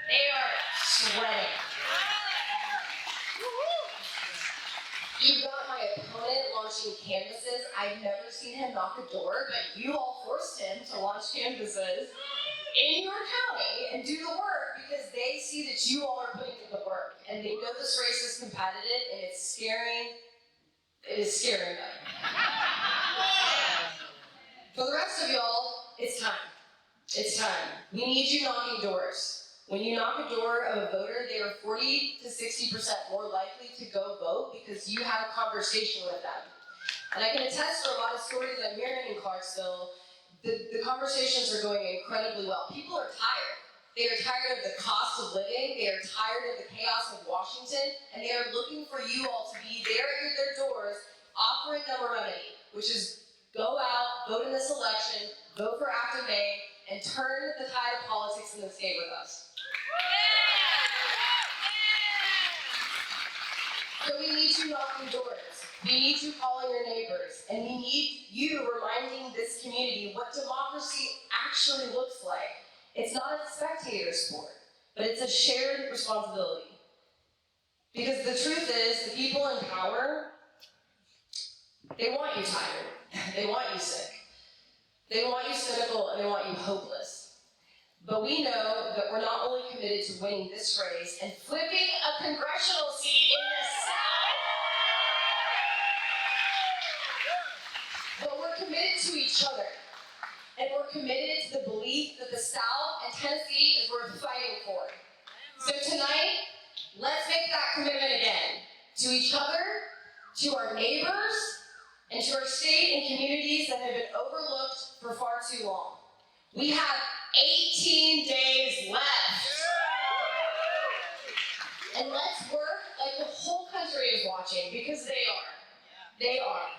They are sweating. You got my opponent launching canvases. I've never seen him knock a door, but you all forced him to launch canvases in your county and do the work because they see that you all are putting in the work. And they know this race is competitive and it's scaring. It is scaring them. For the rest of y'all, it's time. It's time. We need you knocking doors. When you knock a door of a voter, they are 40 to 60% more likely to go vote because you have a conversation with them. And I can attest to a lot of stories I'm hearing in Clarksville. The conversations are going incredibly well. People are tired. They are tired of the cost of living. They are tired of the chaos of Washington. And they are looking for you all to be there at their doors, offering them a remedy, which is go out, vote in this election, vote for Aftyn Behn, and turn the tide of politics in the state with us. So we need you knocking doors, we need you calling your neighbors, and we need you reminding this community what democracy actually looks like. It's not a spectator sport, but it's a shared responsibility. Because the truth is, the people in power, they want you tired, they want you sick, they want you cynical, and they want you hopeless. But we know that we're not only committed to winning this race and flipping a congressional seat in the South, but we're committed to each other. And we're committed to the belief that the South and Tennessee is worth fighting for. So tonight, let's make that commitment again. To each other, to our neighbors, and to our state and communities that have been overlooked for far too long. We have 18 days left. And let's work like the whole country is watching, because they are. They are.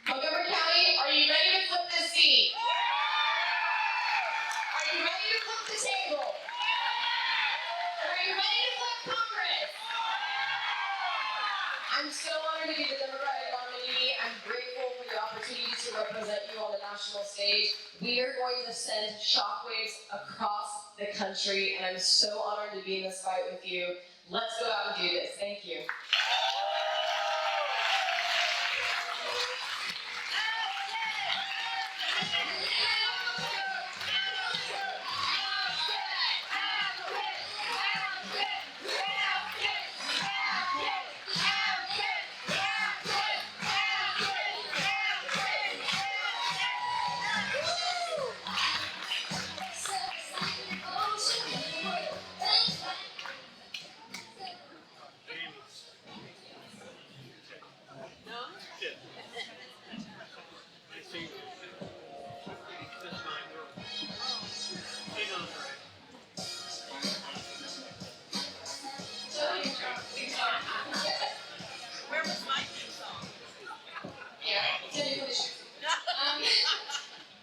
Montgomery County, are you ready to flip this seat? Are you ready to flip the table? Are you ready to flip Congress? I'm so honored to be the Democratic nominee. I'm grateful for the opportunity to represent you on the national stage. We are going to send shockwaves across the country, and I'm so honored to be in this fight with you. Let's go out and do this. Thank you.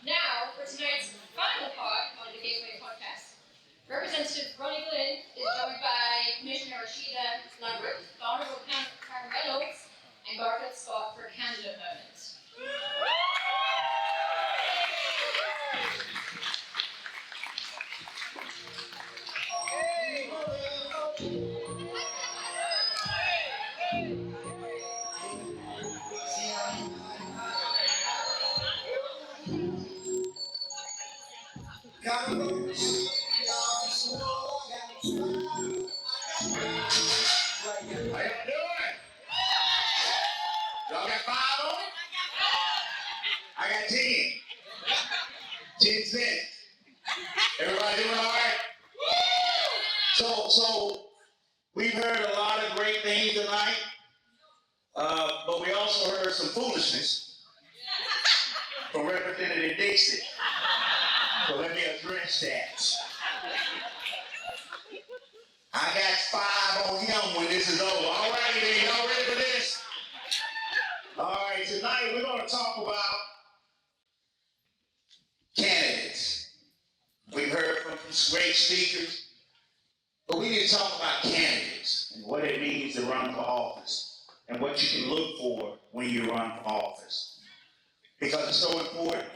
Now, for tonight's final part on the Gateway Podcast, Representative Ronnie Glynn is joined by Commissioner Rashida Lambert, the Honorable Karen Reynolds, and Garfield Scott for candidate moments. Y'all got 5 on it? I got 10. 10 cents. Everybody doing all right? So we've heard a lot of great things tonight, but we also heard some foolishness from Representative Dixie. So let me address that. I got 5 on him when this is over. All right, then, y'all ready for this? All right, tonight we're going to talk about candidates. We've heard from some great speakers, but we need to talk about candidates and what it means to run for office and what you can look for when you run for office. Because it's so important.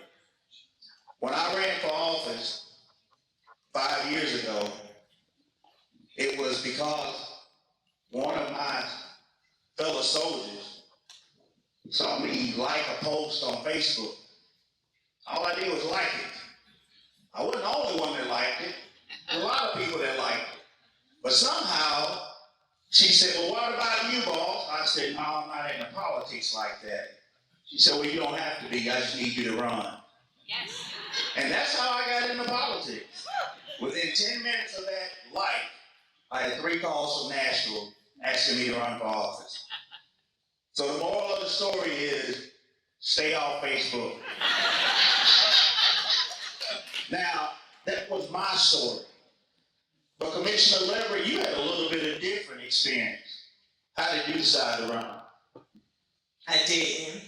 When I ran for office 5 years ago, it was because one of my fellow soldiers saw me like a post on Facebook. All I did was like it. I wasn't the only one that liked it. There were a lot of people that liked it. But somehow, she said, well, what about you, boss? I said, no, I'm not into politics like that. She said, well, you don't have to be. I just need you to run. Yes. And that's how I got into politics. Within 10 minutes of that like, I had 3 calls from Nashville asking me to run for office. So the moral of the story is, stay off Facebook. Now, that was my story. But Commissioner Lever, you had a little bit of different experience. How did you decide to run? I didn't.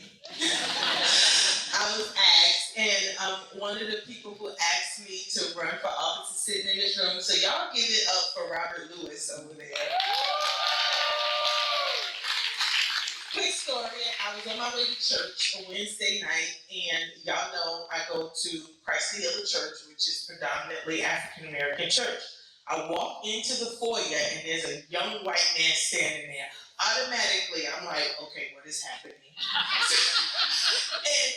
I was asked, and one of the people who asked me to run for office is sitting in this room. So y'all give it up for Robert Lewis over there. Quick story, I was on my way to church a Wednesday night, and y'all know I go to Christ the Healer Church, which is predominantly African American church. I walk into the foyer, and there's a young white man standing there. Automatically, I'm like, okay, what is happening? And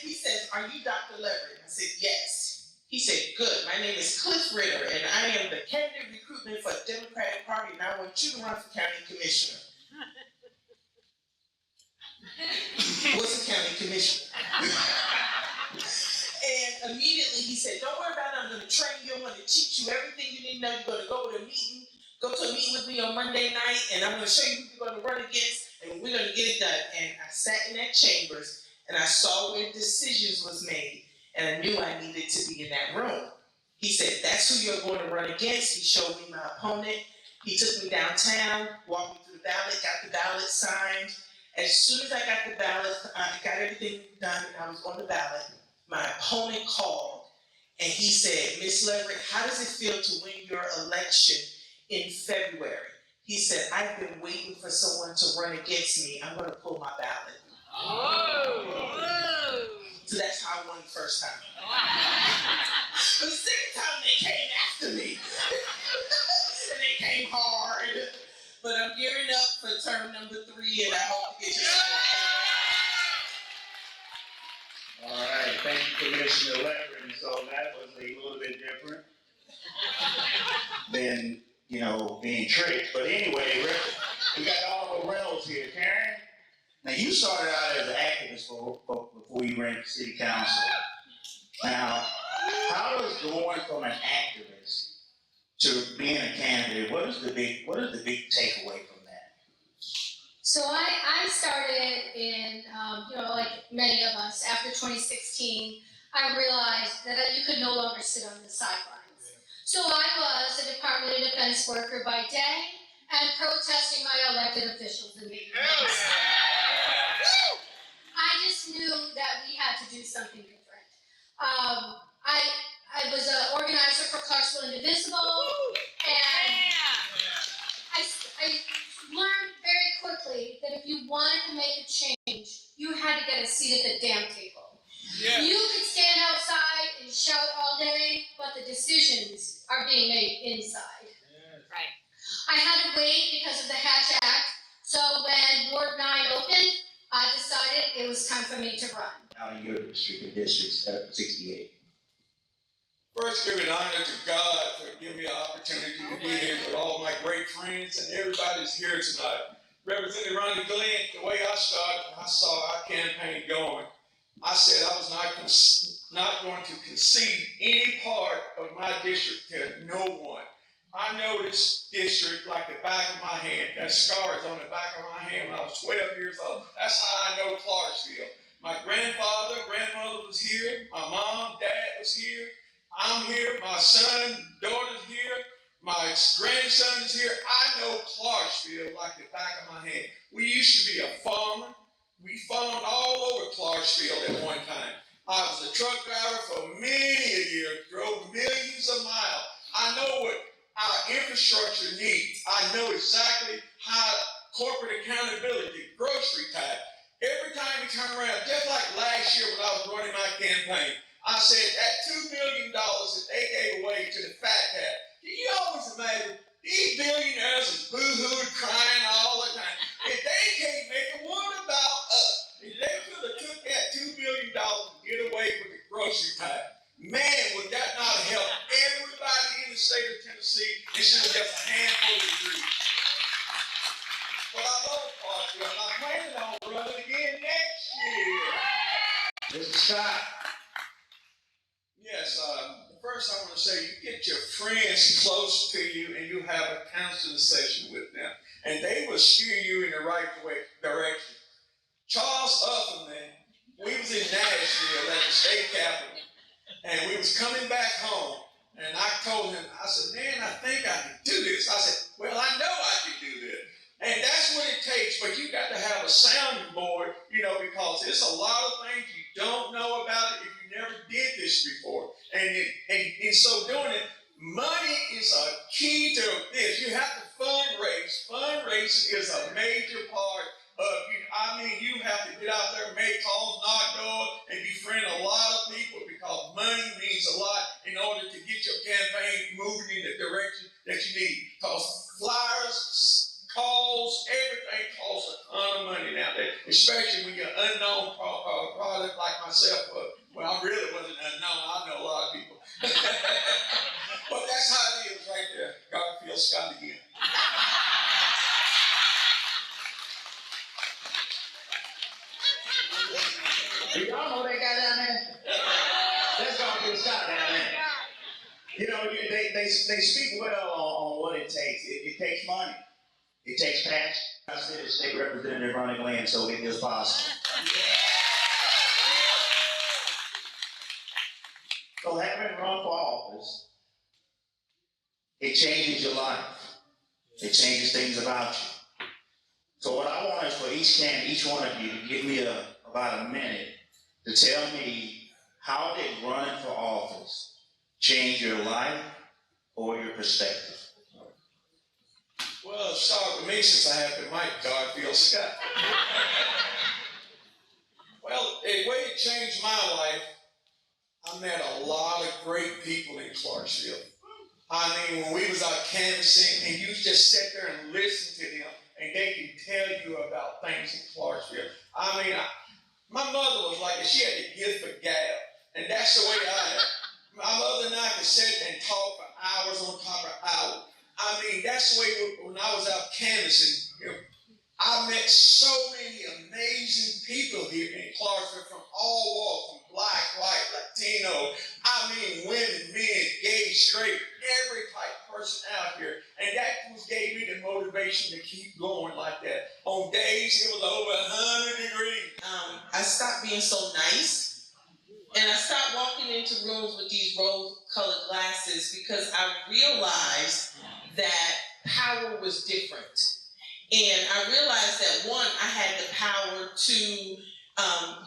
he says, are you Dr. Leverett? I said, yes. He said, good, my name is Cliff Ritter, and I am the candidate recruitment for the Democratic Party, and I want you to run for county commissioner. What's a county commissioner? And immediately he said, don't worry about it, I'm gonna train you, I'm gonna teach you everything you need to know. You're gonna go to a meeting with me on Monday night, and I'm gonna show you who you're gonna run against, and we're gonna get it done. And I sat in that chambers, and I saw where decisions was made, and I knew I needed to be in that room. He said, that's who you're going to run against. He showed me my opponent. He took me downtown, walked me through the ballot, got the ballot signed. As soon as I got the ballot, I got everything done, and I was on the ballot, my opponent called, and he said, Ms. Leverett, how does it feel to win your election in February? He said, I've been waiting for someone to run against me. I'm going to pull my ballot. Oh. So that's how I won the first time. But the second time they came after me. And they came hard. But I'm gearing up for term number 3, and I hope to get your support. All right, thank you, Commissioner Leverett. And so that was a little bit different than, being tricked. But anyway, we got all the Reynolds here. Karen, now you started out as an activist before you ran for city council. Now, how does going from an activist to being a candidate, what is the big takeaway from that? So I started in, like many of us, after 2016, I realized that you could no longer sit on the sidelines. So I was a Department of Defense worker by day and protesting my elected officials in the evenings. I just knew that we had to do something different. I was an organizer for Clarksville Indivisible, and I learned very quickly that if you wanted to make a change, you had to get a seat at the damn table. Yeah. You could stand outside and shout all day, but the decisions are being made inside. Yeah. Right. I had to wait because of the Hatch Act, so when Ward 9 opened, I decided it was time for me to run. Out in your district, in District 68. First, give an honor to God for giving me an opportunity to be here with all my great friends, and everybody's here tonight. Representative Ronnie Glenn, the way I started, I saw our campaign going. I said I was not going to concede any part of my district to no one. I know this district like the back of my hand. That scar is on the back of my hand when I was 12 years old. That's how I know Clarksville. My grandmother was here. My mom, dad was here. I'm here. My son, daughter's here. My grandson is here. I know Clarksville like the back of my hand. We used to be a farmer. We farmed all over Clarksville at one time. I was a truck driver for many a year, drove millions of miles. I know what our infrastructure needs. I know exactly how corporate accountability, grocery tax. Every time we turn around, just like last year when I was running my campaign, I said that $2 billion that they gave away to the fat cat. You always imagine these billionaires is boo-hooing, crying all the time. If they can't make a word about us, if they could have took that $2 billion and get away with the grocery tax, man, would that not help everybody in the state of Tennessee instead of just a handful of degrees? But I love Clarksville, and I'm planning on running again next year. Mr. Scott. Yes, first I want to say you get your friends close to you and you have a counseling session with them, and they will steer you in the right direction. Charles Uffman, we was in Nashville at the state capitol, and we was coming back home, and I told him, I said, man, I think I can do this. I said, well, I know I can do this. And that's what it takes, but you got to have a sounding board, because there's a lot of things you don't know about it if you never did this before. And in so doing it, money is a key to this. You have to fundraise. Fundraising is a major part of, mean, you have to get out there, make calls, knock doors, and befriend a lot of people because money means a lot in order to get your campaign moving in the direction that you need. Because flyers, calls, everything costs a ton of money nowadays, especially when you're an unknown product like myself. Well, I really wasn't unknown. I know a lot of people. But that's how it is right there. Garfield Scott again. Do y'all know that guy down there? That's Garfield Scott down there. You know, they speak well on what it takes. It takes money. It takes passion. I said state representative Ronnie Glenn, so it is possible. So having run for office, it changes your life. It changes things about you. So what I want is for each one of you to give me about a minute to tell me, how did running for office change your life or your perspective? Well, it started with me since I have the mic, Garfield Scott. Well, the way it changed my life, I met a lot of great people in Clarksville. I mean, when we was out canvassing and you just sit there and listen to them and they can tell you about things in Clarksville. I mean, my mother was like, she had the gift of gab, and that's the way I am. My mother and I could sit and talk for hours on top of hours. I mean, that's the way when I was out canvassing, you know, I met so many amazing people here in Clarksville from all walks, from black, white, Latino, I mean, women, men, gay, straight, every type of person out here. And that gave me the motivation to keep going like that. On days it was over 100 degrees. I stopped being so nice, and I stopped walking into rooms with these rose-colored glasses because I realized that power was different. And I realized that, one, I had the power to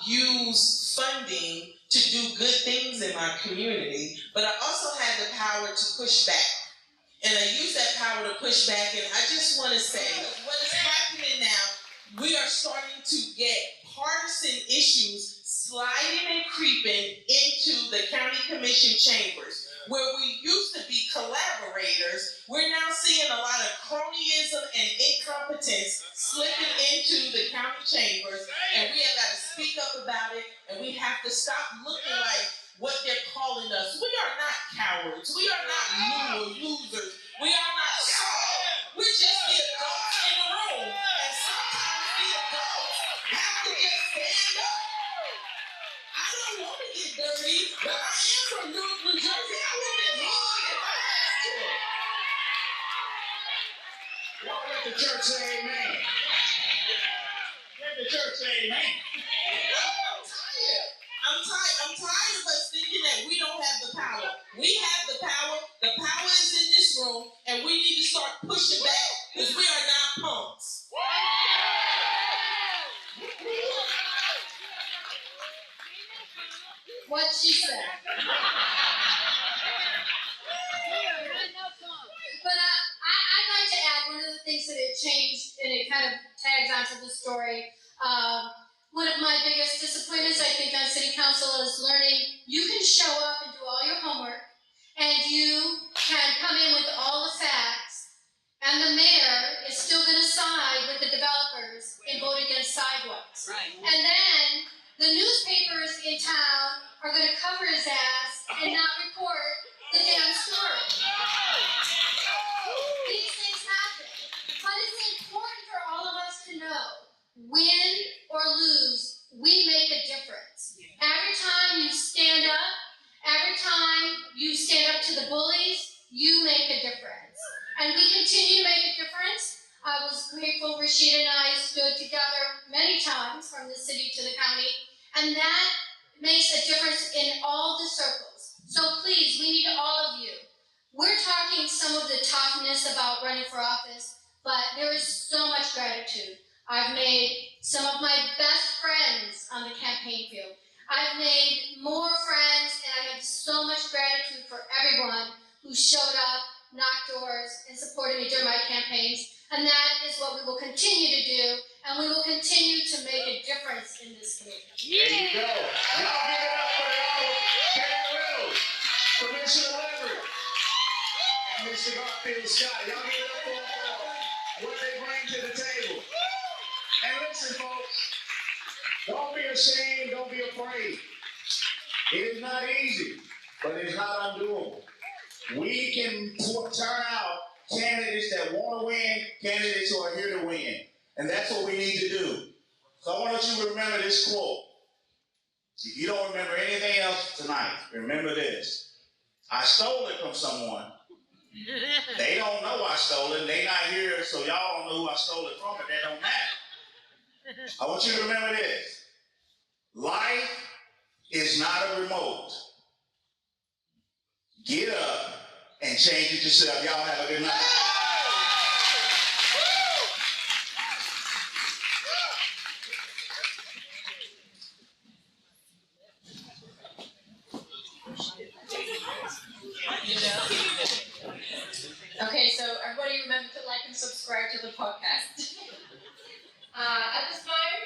use funding to do good things in my community, but I also had the power to push back. And I use that power to push back, and I just want to say, what is happening now, we are starting to get partisan issues sliding and creeping into the county commission chambers. Where we used to be collaborators, we're now seeing a lot of cronyism and incompetence slipping into the county chambers, and we have got to speak up about it, and we have to stop looking like what they're calling us. We are not cowards. We are not losers. We are not soft. We're just the adults in the room, and sometimes the adults have to just stand up. I don't want to get dirty, but I am from Newark, New Jersey. I would have been hard if I had to. Y'all let the church say amen. Let the church say amen. I'm tired. I'm tired of us thinking that we don't have the power. We have the power. The power is in this room, and we need to start pushing back because we are not punks. What she said. But I'd like to add one of the things that it changed, and it kind of tags onto the story. One of my biggest disappointments, I think, on City Council is learning you can show up and do all your homework, and you can come in with all the facts, and the mayor is still going to side with the developers and vote against sidewalks. Right. And then the newspapers in town are going to cover his ass and not report the damn story. These things happen. But it's important for all of us to know, win or lose, we make a difference. Every time you stand up, every time you stand up to the bullies, you make a difference. And we continue to make a difference. I was grateful Rashida and I stood together many times from the city to the county, and that makes a difference in all the circles. So please, we need all of you. We're talking some of the toughness about running for office, but there is so much gratitude. I've made some of my best friends on the campaign field. I've made more friends, and I have so much gratitude for everyone who showed up, knocked doors, and supported me during my campaigns. And that is what we will continue to do, and we will continue to make a There you go. Y'all give it up for y'all. Karen Reynolds, Commissioner Leverett, and Mr. Garfield Scott. Y'all give it up for them for what they bring to the table. And listen, folks, don't be ashamed, don't be afraid. It is not easy, but it's not undoable. We can turn out candidates that want to win, candidates who are here to win. And that's what we need to do. So I want you to remember this quote. If you don't remember anything else tonight, remember this. I stole it from someone. They don't know I stole it. They not here, so y'all don't know who I stole it from, but that don't matter. I want you to remember this. Life is not a remote. Get up and change it yourself. Y'all have a good night. Okay, so everybody remember to like and subscribe to the podcast. At this time,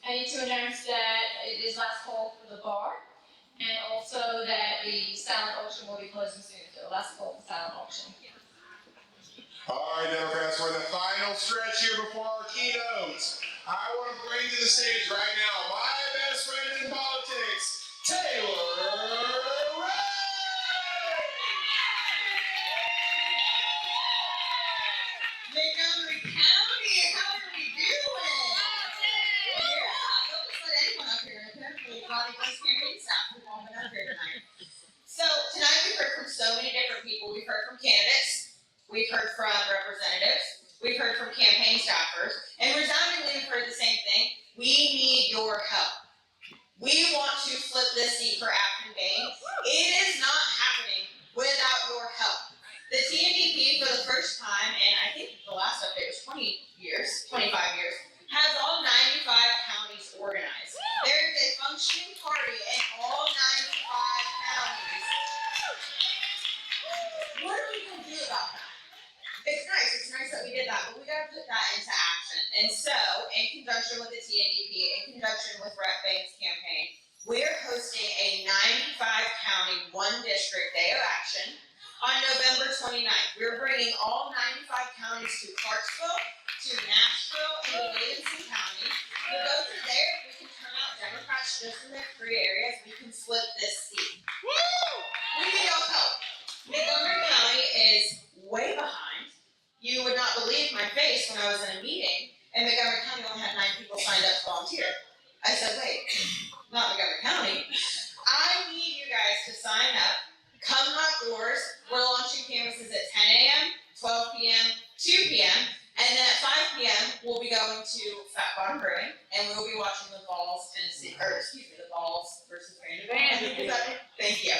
I need to announce that it is last call for the bar, and also that the silent auction will be closing soon. So last call for silent auction. All right, Democrats, we're in the final stretch here before our keynotes. I want to bring to the stage right now my best friend in politics, Taylor Ray. Montgomery County, how are we doing? Yeah, don't just let anyone up here. Apparently, Ronnie was campaign staff who won't been up here tonight. So tonight we've heard from so many different people. We've heard from candidates, we've heard from representatives, we've heard from campaign staffers, and resoundingly we've heard the same thing. We need your help. We want to flip this seat for Aftyn Behn. It is not happening without your help. The TNDP, for the first time, and I think the last update was 25 years, has all 95 counties organized. There is a functioning party in all 95 counties. What are we going to do about that? It's nice that we did that, but we got to put that into action. And so, in conjunction with the TNDP, in conjunction with Rep. Bank's campaign, we're hosting a 95 county, one district day of action on November 29th. We're bringing all 95 counties to Clarksville, to Nashville, and to Williamson County. The votes are there. We can turn out Democrats just in the three areas. We can flip this seat. We need y'all's help. Montgomery County is way behind. You would not believe my face when I was in a meeting, and Montgomery County only had 9 people signed up to volunteer. I said, wait, not Montgomery County. I need you guys to sign up. Come knock doors. We're launching canvases at 10 a.m., 12 p.m., 2 p.m., and then at 5 p.m. we'll be going to Fat Bottom Brewing, and we'll be watching the Vols versus Aftyn Behn. Thank you.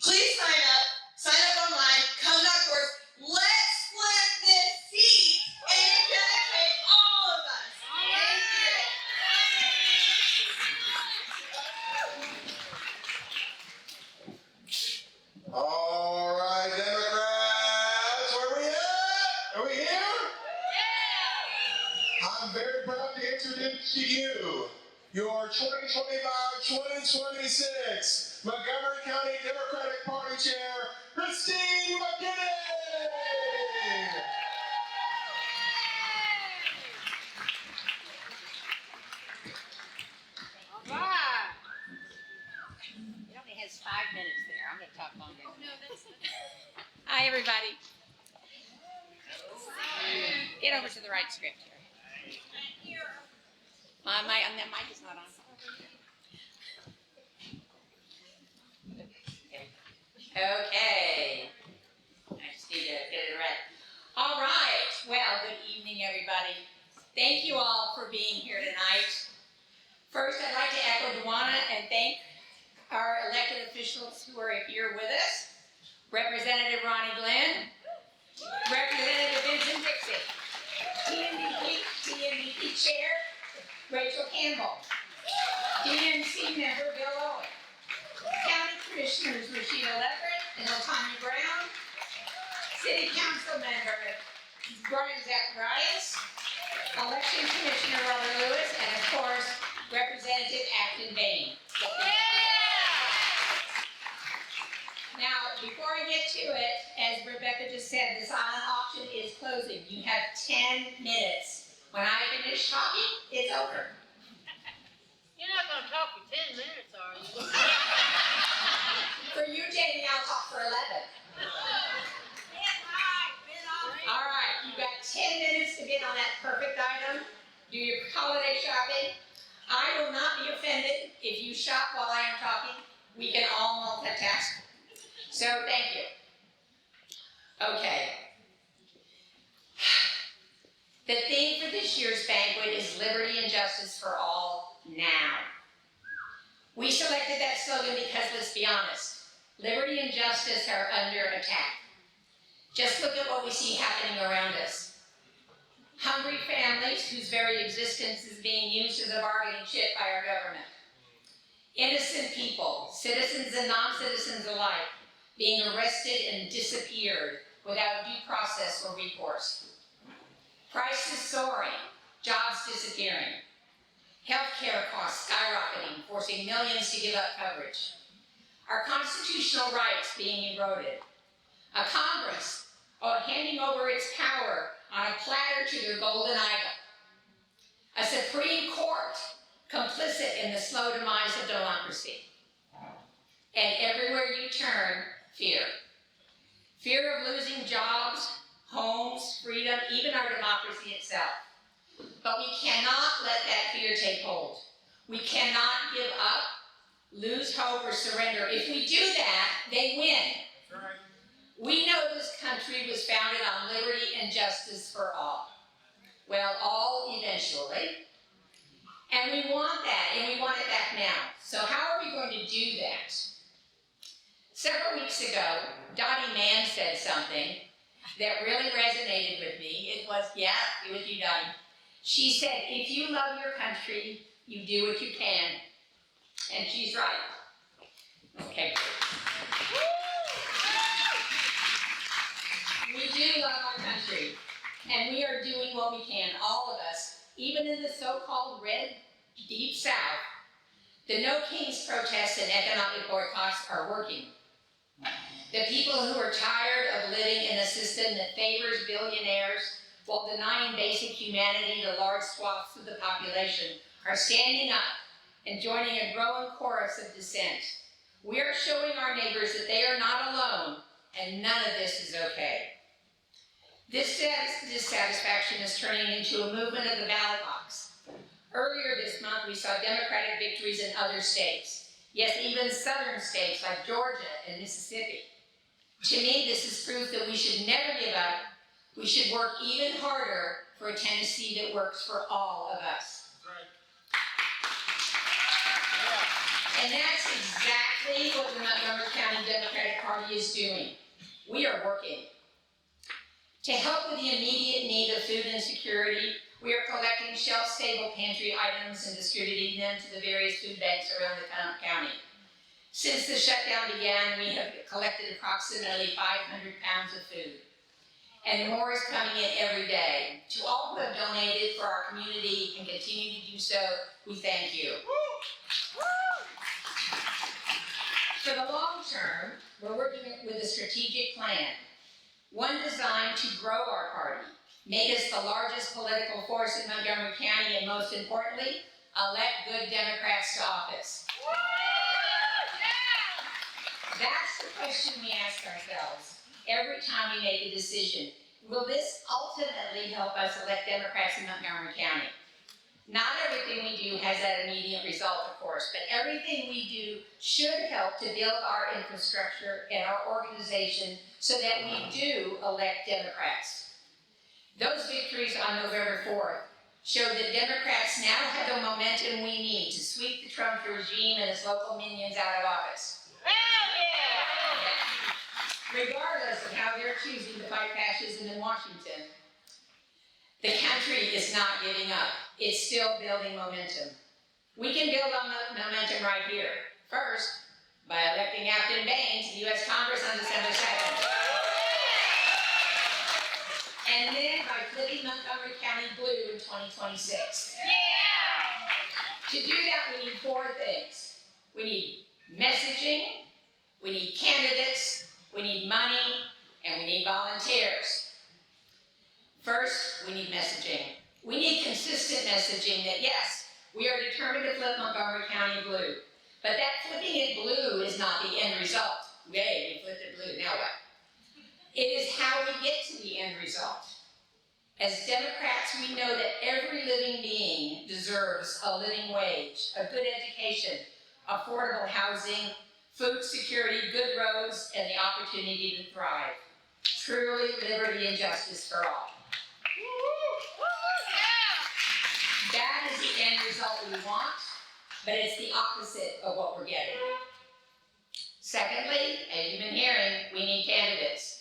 Please sign up. Sign up online. Come knock doors. Let's flip this seat, and it's gonna take all of us. Thank you. All right, Democrats, where we at? Are we here? I'm very proud to introduce to you your 2025-2026 Montgomery County Democratic Party Chair, Christine McKinney. Right. It only has 5 minutes there. I'm going to talk longer. Oh, no, that's Hi, everybody. Get over to the right script here. My mic is not on. Okay. I just need to get it right. All right. Well, good evening, everybody. Thank you all for being here tonight. First, I'd like to echo Dewana and thank our elected officials who are here with us. Representative Ronnie Glenn, Representative Vincent Dixie, TNDP Chair Rachel Campbell, DNC Member Bill Owen, County Commissioners Rashida Leverett and Otanya Brown, City Council Member Brian Zacharias, Election Commissioner Robert Lewis, and of course, Representative Aftyn Behn. Now, before I get to it, as Rebecca just said, the silent auction is closing. You have 10 minutes. When I finish talking, it's over. You're not gonna talk for 10 minutes, are you? For you, Jamie, I'll talk for 11. All right, you've got 10 minutes to bid on that perfect item. Do your holiday shopping. I will not be offended if you shop while I am talking. We can all multitask. So, thank you. Okay. The theme for this year's banquet is Liberty and Justice for All Now. We selected that slogan because, let's be honest, liberty and justice are under attack. Just look at what we see happening around us. Hungry families whose very existence is being used as a bargaining chip by our government. Innocent people, citizens and non-citizens alike, being arrested and disappeared without due process or recourse. Prices soaring, jobs disappearing. Healthcare costs skyrocketing, forcing millions to give up coverage. Our constitutional rights being eroded. A Congress handing over its power on a platter to their golden idol. A Supreme Court complicit in the slow demise of democracy. And everywhere you turn, fear. Fear of losing jobs, homes, freedom, even our democracy itself. But we cannot let that fear take hold. We cannot give up, lose hope, or surrender. If we do that, they win. That's right. We know this country was founded on liberty and justice for all. Well, all eventually. And we want that, and we want it back now. So how are we going to do that? Several weeks ago, Dottie Mann said something that really resonated with me. It was you, Dottie. She said, if you love your country, you do what you can. And she's right. Okay. We do love our country, and we are doing what we can, all of us, even in the so-called red, deep South. The No Kings protests and economic boycotts are working. The people who are tired of living in a system that favors billionaires while denying basic humanity to large swaths of the population are standing up and joining a growing chorus of dissent. We are showing our neighbors that they are not alone, and none of this is okay. This dissatisfaction is turning into a movement of the ballot box. Earlier this month, we saw Democratic victories in other states. Yes, even southern states like Georgia and Mississippi. To me, this is proof that we should never give up. We should work even harder for a Tennessee that works for all of us. And that's exactly what the Montgomery County Democratic Party is doing. We are working. To help with the immediate need of food insecurity, we are collecting shelf-stable pantry items and distributing them to the various food banks around the county. Since the shutdown began, we have collected approximately 500 pounds of food. And more is coming in every day. To all who have donated for our community and continue to do so, we thank you. For the long term, we're working with a strategic plan, one designed to grow our party, make us the largest political force in Montgomery County, and most importantly, elect good Democrats to office. That's the question we ask ourselves every time we make a decision. Will this ultimately help us elect Democrats in Montgomery County? Not everything we do has that immediate result, of course, but everything we do should help to build our infrastructure and our organization so that we do elect Democrats. Those victories on November 4th show that Democrats now have the momentum we need to sweep the Trump regime and his local minions out of office. Regardless of how they're choosing to fight fascism in Washington, the country is not giving up. It's still building momentum. We can build on the momentum right here. First, by electing Aftyn Behn to the U.S. Congress on December 2nd. And then by flipping Montgomery County blue in 2026. To do that, we need four things. We need messaging, we need candidates, we need money, and we need volunteers. First, we need messaging. We need consistent messaging that yes, we are determined to flip Montgomery County blue. But that flipping it blue is not the end result. Yay, we flipped it blue, now what? It is how we get to the end result. As Democrats, we know that every living being deserves a living wage, a good education, affordable housing, food security, good roads, and the opportunity to thrive. Truly liberty and justice for all. That is the end result we want, but it's the opposite of what we're getting. Secondly, as you've been hearing, we need candidates.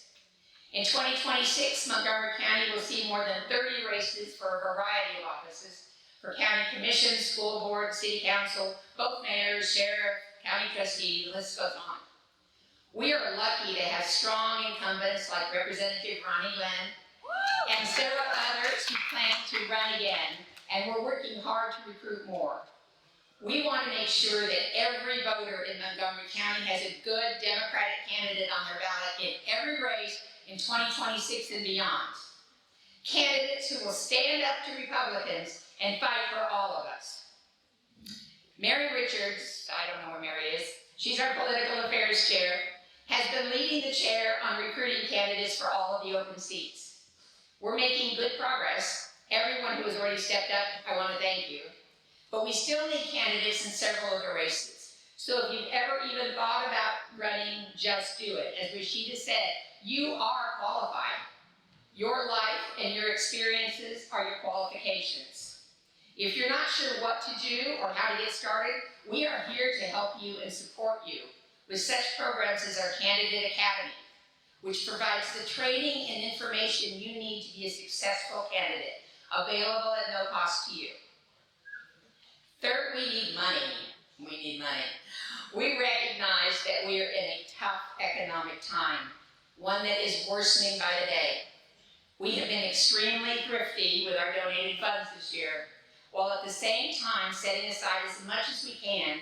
In 2026, Montgomery County will see more than 30 races for a variety of offices, for county commissions, school board, city council, both mayors, sheriff, county trustee, the list goes on. We are lucky to have strong incumbents like Representative Ronnie Glenn and several others who plan to run again, and we're working hard to recruit more. We want to make sure that every voter in Montgomery County has a good Democratic candidate on their ballot in every race in 2026 and beyond. Candidates who will stand up to Republicans and fight for all of us. Mary Richards, I don't know where Mary is, she's our political affairs chair, has been leading the chair on recruiting candidates for all of the open seats. We're making good progress. Everyone who has already stepped up, I want to thank you. But we still need candidates in several of the races. So if you've ever even thought about running, just do it. As Rashida said, you are qualified. Your life and your experiences are your qualifications. If you're not sure what to do or how to get started, we are here to help you and support you with such programs as our Candidate Academy, which provides the training and information you need to be a successful candidate, available at no cost to you. Third, we need money. We need money. We recognize that we are in a tough economic time, one that is worsening by the day. We have been extremely thrifty with our donated funds this year, while at the same time setting aside as much as we can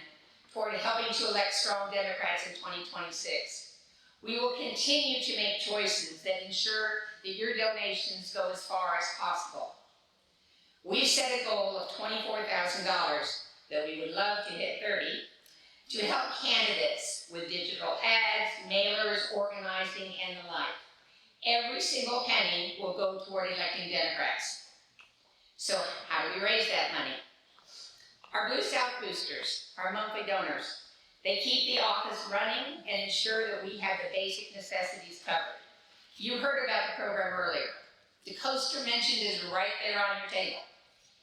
toward helping to elect strong Democrats in 2026. We will continue to make choices that ensure that your donations go as far as possible. We've set a goal of $24,000 that we would love to hit 30 to help candidates with digital ads, mailers, organizing, and the like. Every single penny will go toward electing Democrats. So how do we raise that money? Our Blue South boosters, our monthly donors, they keep the office running and ensure that we have the basic necessities covered. You heard about the program earlier. The coaster mentioned is right there on your table.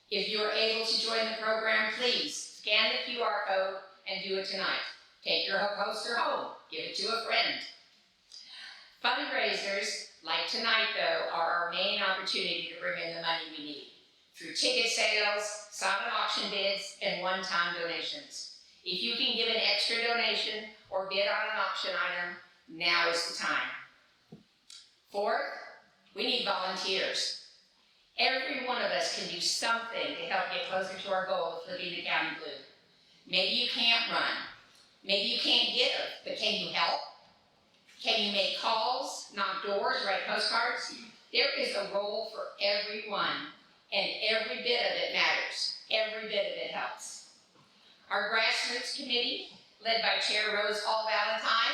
If you are able to join the program, please scan the QR code and do it tonight. Take your poster home, give it to a friend. Fundraisers, like tonight though, are our main opportunity to bring in the money we need through ticket sales, silent auction bids, and one-time donations. If you can give an extra donation or bid on an auction item, now is the time. Fourth, we need volunteers. Every one of us can do something to help get closer to our goal of flipping the county blue. Maybe you can't run. Maybe you can't give, but can you help? Can you make calls, knock doors, write postcards? There is a role for everyone, and every bit of it matters. Every bit of it helps. Our grassroots committee, led by Chair Rose Hall Valentine,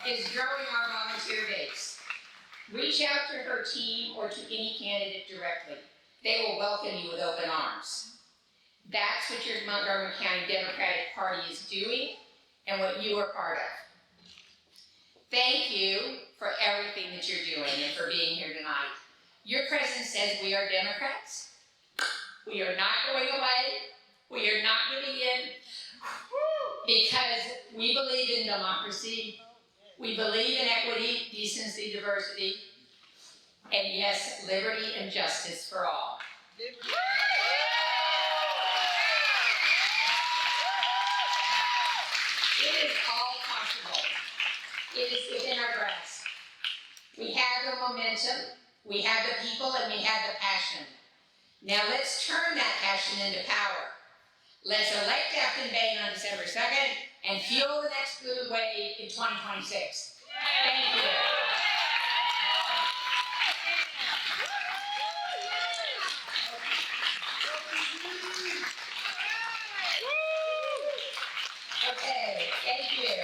is growing our volunteer base. Reach out to her team or to any candidate directly. They will welcome you with open arms. That's what your Montgomery County Democratic Party is doing and what you are part of. Thank you for everything that you're doing and for being here tonight. Your presence says we are Democrats. We are not going away. We are not giving in because we believe in democracy. We believe in equity, decency, diversity, and yes, liberty and justice for all. It is all possible. It is within our grasp. We have the momentum, we have the people, and we have the passion. Now let's turn that passion into power. Let's elect Aftyn Behn on December 2nd and fuel the next blue wave in 2026. Thank you. Okay, thank you.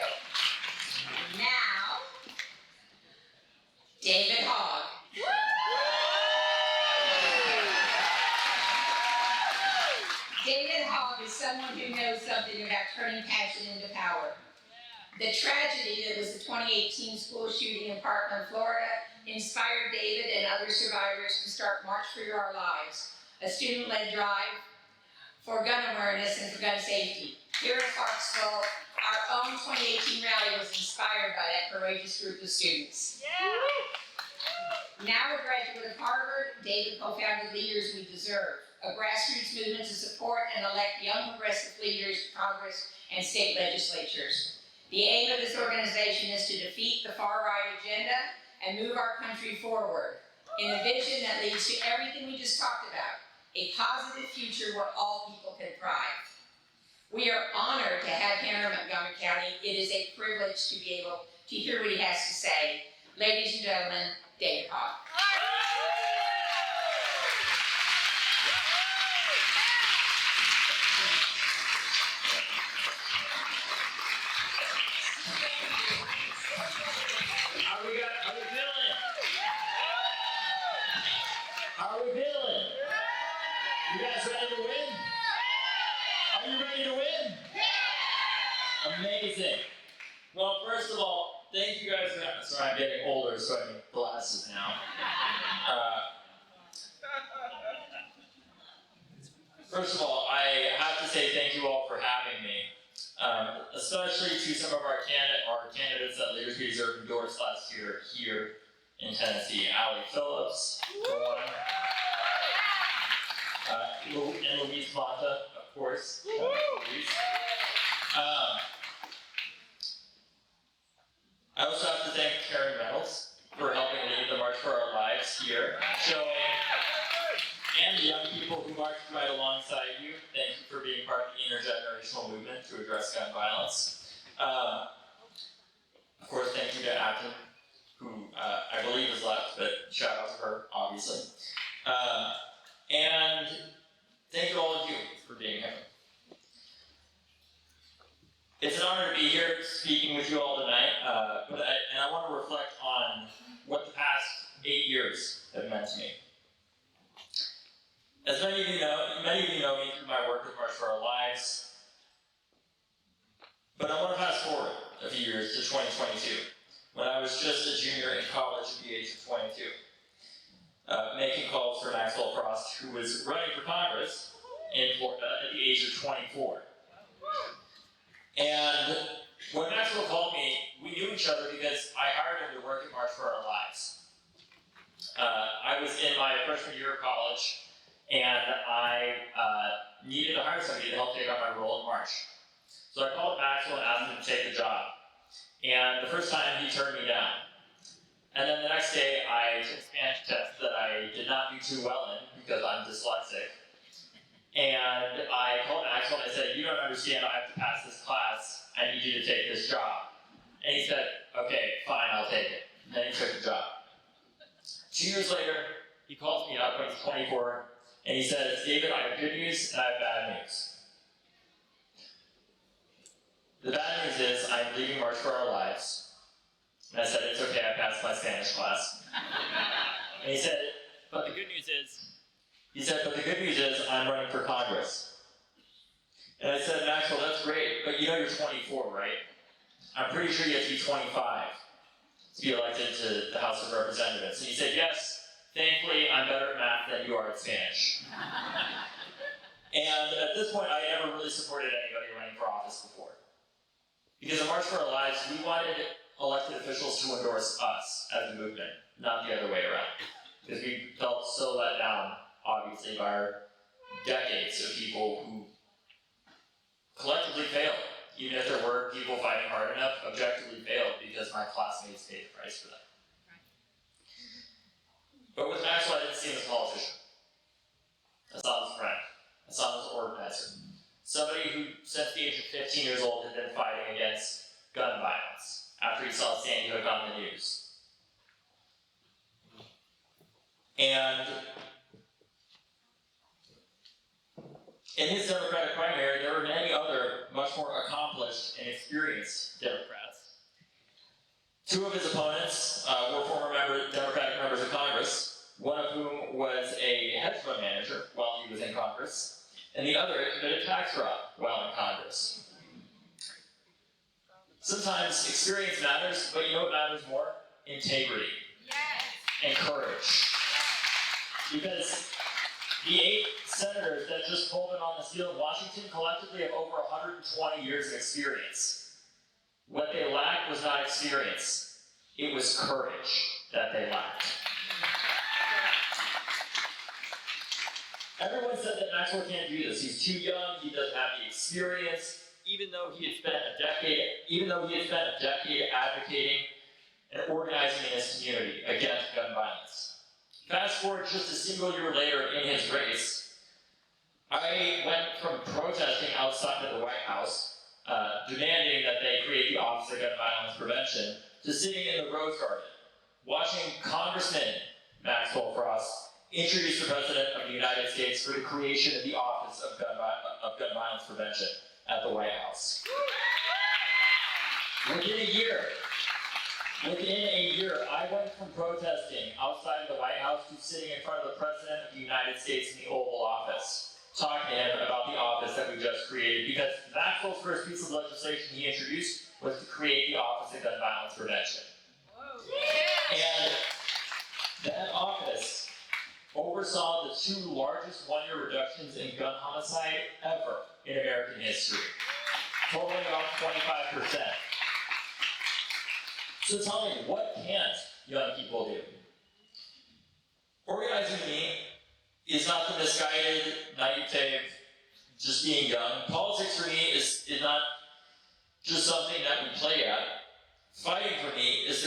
Now, David Hogg. David Hogg is someone who knows something about turning passion into power. The tragedy that was the 2018 school shooting in Parkland, Florida, inspired David and other survivors to start March for Our Lives, a student-led drive for gun awareness and for gun safety. Here in Clarksville, our own 2018 rally was inspired by that courageous group of students. Now a graduate of Harvard, David co-founded Leaders We Deserve, a grassroots movement to support and elect young progressive leaders to Congress and state legislatures. The aim of this organization is to defeat the far-right agenda and move our country forward in a vision that leads to everything we just talked about, a positive future where all people can thrive. We are honored to have him in Montgomery County. It is a privilege to be able to hear what he has to say. Ladies and gentlemen, David Hogg. How are we feeling? You guys ready to win? Are you ready to win? Amazing. Well, first of all, thank you guys for that. Sorry, I'm getting older, so I need glasses now. First of all, I have to say thank you all for having me, especially to some of our candidates that Leaders We Deserve endorsed last year here in Tennessee. Allie Phillips, for one. And Louise Mata, of course. Louise. I also have to thank Karen Reynolds for helping lead the March for Our Lives here, and the young people who marched right alongside you. Thank you for being part of the intergenerational movement to address gun violence. Of course, thank you to Aftyn, who I believe is left, but shout out to her, obviously. And thank you all of you for being here. It's an honor to be here speaking with you all tonight, and I want to reflect on what the past 8 years have meant to me. As many of you know me through my work with March for Our Lives, but I want to fast forward a few years to 2022, when I was just a junior in college at the age of 22, making calls for Maxwell Frost, who was running for Congress in Florida at the age of 24. And when Maxwell called me, we knew each other because I hired him to work at March for Our Lives. I was in my freshman year of college, and I needed to hire somebody to help take on my role in March. So I called Maxwell and asked him to take the job. And the first time, he turned me down. And then the next day, I took a Spanish test that I did not do too well in because I'm dyslexic. And I called Maxwell and I said, "You don't understand, I have to pass this class. I need you to take this job." And he said, "Okay, fine, I'll take it." And then he took the job. 2 years later, he calls me up when he's 24, and he says, "David, I have good news and I have bad news. The bad news is I'm leaving March for Our Lives." And I said, "It's okay, I passed my Spanish class." And he said, "But the good news is," I'm running for Congress." And I said, "Maxwell, that's great, but you know you're 24, right? I'm pretty sure you have to be 25 to be elected to the House of Representatives." And he said, "Yes, thankfully I'm better at math than you are at Spanish." And at this point, I never really supported anybody running for office before. Because in March for Our Lives, we wanted elected officials to endorse us as a movement, not the other way around. Because we felt so let down, obviously, by our decades of people who collectively failed. Even if there were people fighting hard enough, objectively failed because my classmates paid the price for that. But with Maxwell, I didn't see him as a politician. I saw him as a friend. I saw him as an organizer. somebody who, since the age of 15 years old, had been fighting against gun violence after he saw Sandy Hook on the news. And in his Democratic primary, there were many other much more accomplished and experienced Democrats. Two of his opponents were former Democratic members of Congress, one of whom was a hedge fund manager while he was in Congress, and the other committed tax fraud while in Congress. Sometimes experience matters, but you know what matters more? Integrity. And courage. Because the 8 senators that just pulled in on this field in Washington collectively have over 120 years of experience. What they lacked was not experience, it was courage that they lacked. Everyone said that Maxwell can't do this. He's too young, he doesn't have the experience, even though he had spent a decade advocating and organizing in his community against gun violence. Fast forward just a single year later in his race, I went from protesting outside of the White House, demanding that they create the Office of Gun Violence Prevention, to sitting in the Rose Garden, watching Congressman Maxwell Frost introduce the President of the United States for the creation of the Office of Gun Violence Prevention at the White House. Within a year, I went from protesting outside of the White House to sitting in front of the President of the United States in the Oval Office, talking to him about the office that we just created, because Maxwell's first piece of legislation he introduced was to create the Office of Gun Violence Prevention. And that office oversaw the 2 largest one-year reductions in gun homicide ever in American history, totaling about 25%. So tell me, what can't young people do? Organizing to me is not the misguided naivete of just being young. Politics for me is not just something that we play at. Fighting for me is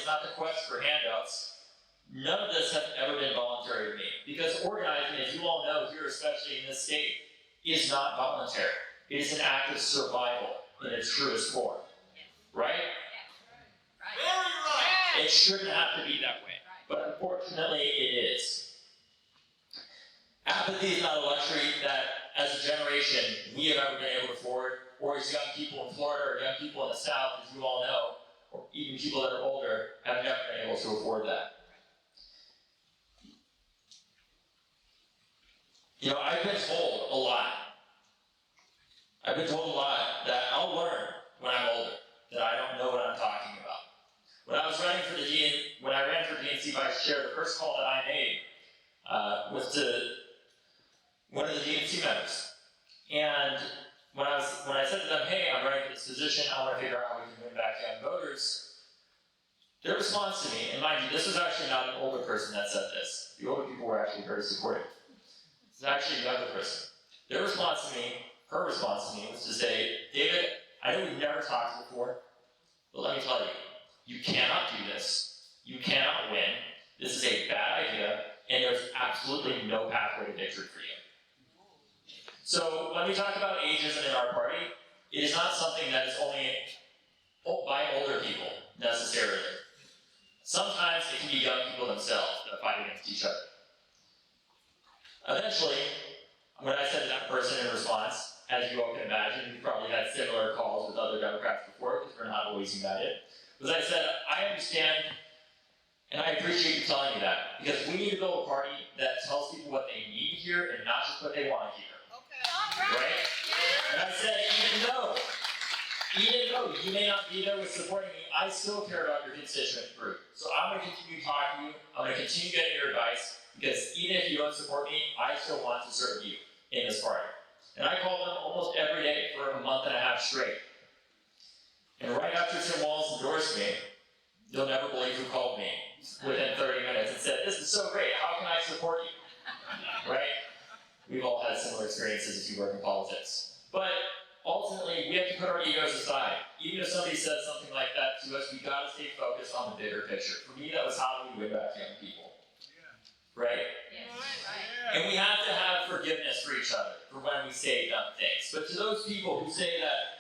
not the quest for handouts. None of this has ever been voluntary to me, because organizing, as you all know here, especially in this state, is not voluntary. It is an act of survival in its truest form. Right? It shouldn't have to be that way, but unfortunately it is. Apathy is not a luxury that, as a generation, we have ever been able to afford, or as young people in Florida or young people in the South, as you all know, or even people that are older, have never been able to afford that. You know, I've been told a lot. That I'll learn when I'm older, that I don't know what I'm talking about. When I ran for DNC vice chair, the first call that I made was to one of the DNC members. And when I said to them, hey, I'm running for this position, I want to figure out how we can win back young voters, their response to me, and mind you, this was actually not an older person that said this. The older people were actually very supportive. This is actually a younger person. Her response to me was to say, David, I know we've never talked before, but let me tell you, you cannot do this. You cannot win. This is a bad idea, and there's absolutely no pathway to victory for you. So when we talk about ageism in our party, it is not something that is only by older people, necessarily. Sometimes it can be young people themselves that fight against each other. Eventually, when I said to that person in response, as you all can imagine, we probably had similar calls with other Democrats before, because we're not always united, was I said, I understand, and I appreciate you telling me that, because we need to build a party that tells people what they need to hear and not just what they want to hear. Okay. Right? And I said, even though you may not be there with supporting me, I still care about your constituent group. So I'm going to continue talking to you, I'm going to continue getting your advice, because even if you don't support me, I still want to serve you in this party. And I called them almost every day for a month and a half straight. And right after Tim Walz endorsed me, you'll never believe who called me within 30 minutes and said, this is so great, how can I support you? Right? We've all had similar experiences if you work in politics. But ultimately, we have to put our egos aside. Even if somebody says something like that to us, we gotta stay focused on the bigger picture. For me, that was how do we win back young people. Right? Yes. And we have to have forgiveness for each other. for when we say dumb things. But to those people who say that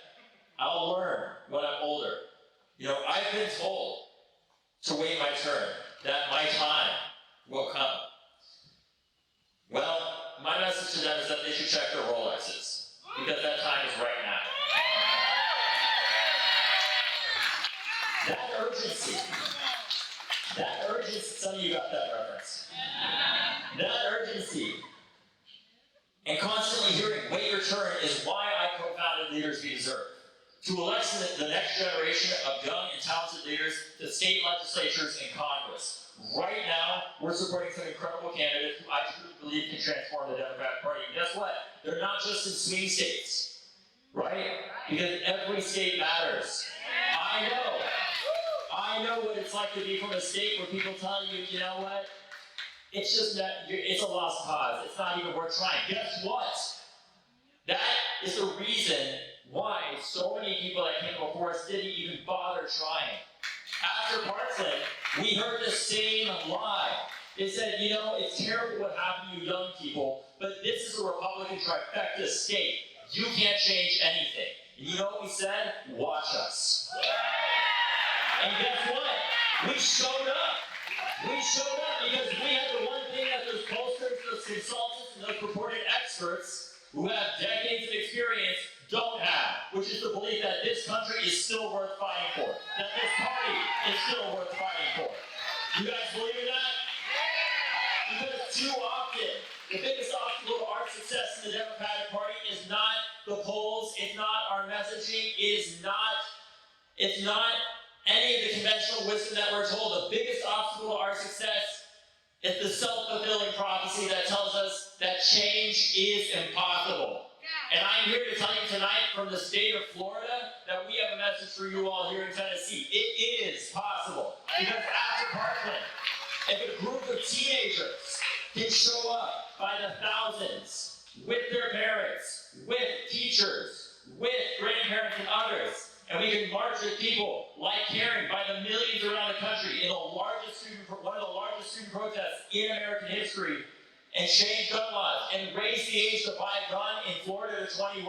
I'll learn when I'm older, I've been told to wait my turn, that my time will come. Well, my message to them is that they should check their Rolexes, because that time is right now. That urgency, some of you got that reference. That urgency and constantly hearing, wait your turn, is why I co-founded Leaders We Deserve. To elect the next generation of young and talented leaders to state legislatures and Congress. Right now, we're supporting some incredible candidates who I truly believe can transform the Democratic Party. And guess what? They're not just in swing states, right? Because every state matters. I know what it's like to be from a state where people tell you, you know what? It's just that it's a lost cause. It's not even worth trying. Guess what? That is the reason why so many people that came before us didn't even bother trying. After Parkland, we heard the same lie. They said, it's terrible what happened to you young people, but this is a Republican trifecta state. You can't change anything. And you know what we said? Watch us. And guess what? We showed up. We showed up because we had the one thing that those pollsters, those consultants, and those purported experts who have decades of experience don't have, which is the belief that this country is still worth fighting for, that this party is still worth fighting for. You guys believe in that? Because too often, the biggest obstacle to our success in the Democratic Party is not the polls, it's not our messaging, it's not any of the conventional wisdom that we're told. The biggest obstacle to our success is the self-fulfilling prophecy that tells us that change is impossible. And I'm here to tell you tonight from the state of Florida that we have a message for you all here in Tennessee. It is possible. Because after Parkland, if a group of teenagers can show up by the thousands with their parents, with teachers, with grandparents and others, and we can march with people like Karen by the millions around the country in one of the largest student protests in American history, and change gun laws, and raise the age to buy a gun in Florida to 21,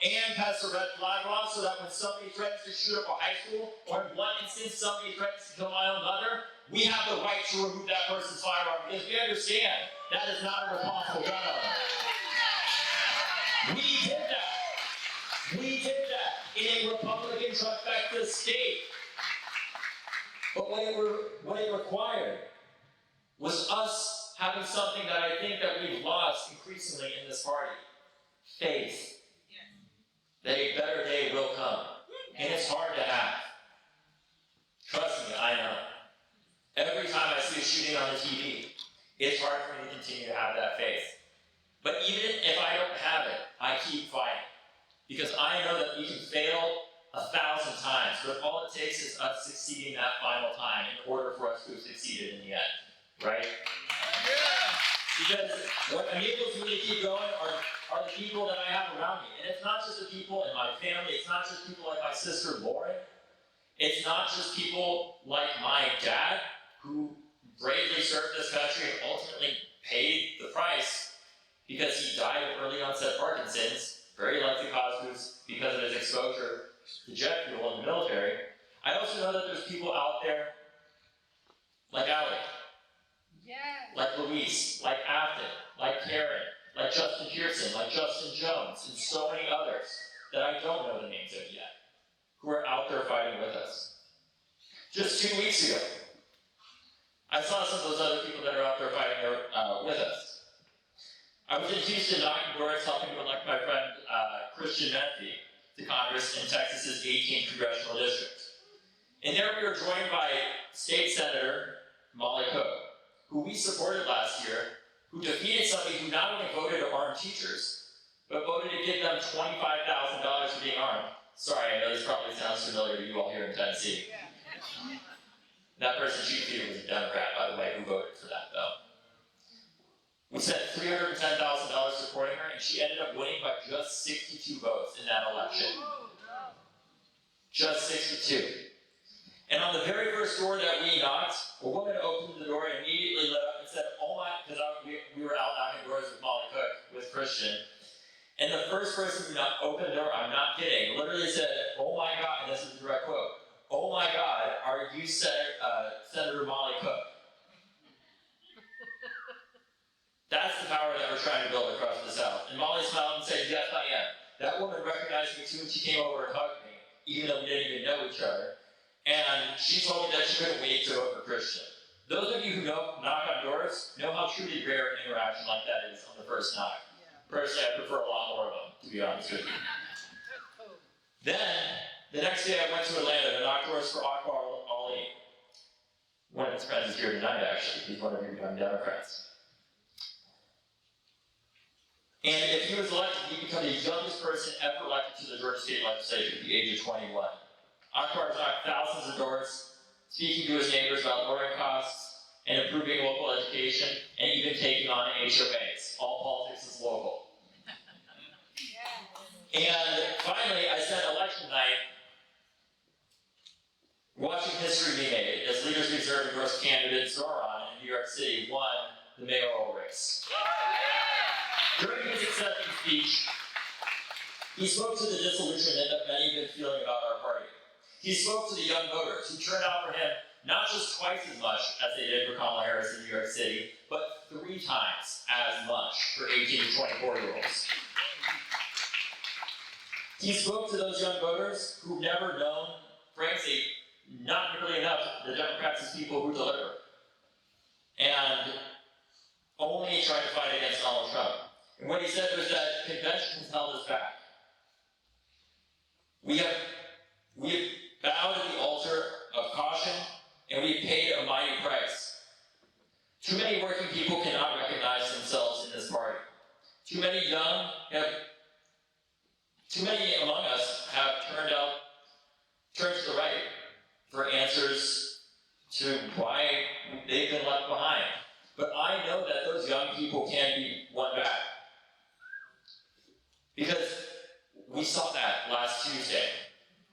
and pass a red flag law so that when somebody threatens to shoot up a high school, or in one instance somebody threatens to kill my own mother, we have the right to remove that person's firearm, because we understand that is not a responsible gun owner. We did that. We did that in a Republican trifecta state. But what it required was us having something that I think that we've lost increasingly in this party. Faith. That a better day will come. And it's hard to have. Trust me, I know. Every time I see a shooting on the TV, it's hard for me to continue to have that faith. But even if I don't have it, I keep fighting. Because I know that we can fail 1,000 times, but all it takes is us succeeding that final time in order for us to have succeeded in the end. Right? Because what enables me to keep going are the people that I have around me. And it's not just the people in my family, it's not just people like my sister Lauren, it's not just people like my dad, who bravely served this country and ultimately paid the price because he died of early onset Parkinson's, very likely caused because of his exposure to jet fuel in the military. I also know that there's people out there like Allie, like Luis, like Aftyn, like Karen, like Justin Pearson, like Justin Jones, and so many others that I don't know the names of yet, who are out there fighting with us. Just 2 weeks ago, I saw some of those other people that are out there fighting with us. I was in Houston knocking doors, helping to elect my friend Christian Menfee to Congress in Texas's 18th congressional district. And there we were joined by State Senator Molly Cook, who we supported last year, who defeated somebody who not only voted to arm teachers, but voted to give them $25,000 for being armed. Sorry, I know this probably sounds familiar to you all here in Tennessee. That person she defeated was a Democrat, by the way, who voted for that, though. We spent $310,000 supporting her, and she ended up winning by just 62 votes in that election. Just 62. And on the very first door that we knocked, a woman opened the door and immediately lit up and said, oh my, because we were out knocking doors with Molly Cook, with Christian, And the first person who opened the door, I'm not kidding, literally said, "Oh my God," and this is a direct quote, "Oh my God, are you Senator Molly Cook?" That's the power that we're trying to build across the South. And Molly smiled and said, "Yes, I am." That woman recognized me too, and she came over and hugged me, even though we didn't even know each other. And she told me that she couldn't wait to vote for Christian. Those of you who know knock on doors know how truly rare an interaction like that is on the first knock. Personally, I prefer a lot more of them, to be honest with you. Then, the next day I went to Atlanta to knock doors for Akbar Ali. One of his friends is here tonight, actually. He's one of your young Democrats. And if he was elected, he'd become the youngest person ever elected to the Georgia State Legislature at the age of 21. Akbar has knocked thousands of doors, speaking to his neighbors about lowering costs and improving local education, and even taking on HOAs. All politics is local. And finally, I spent election night watching history be made as leaders reserve endorsed candidate Zoran in New York City won the mayoral race. During his acceptance speech, he spoke to the disillusionment that many have been feeling about our party. He spoke to the young voters who turned out for him not just twice as much as they did for Kamala Harris in New York City, but 3 times as much for 18 to 24-year-olds. He spoke to those young voters who've never known, frankly, not nearly enough, the Democrats as people who deliver, and only tried to fight against Donald Trump. And what he said was that convention has held us back. We have bowed at the altar of caution, and we've paid a mighty price. Too many working people cannot recognize themselves in this party. Too many among us have turned to the right for answers to why they've been left behind. But I know that those young people can be won back. Because we saw that last Tuesday,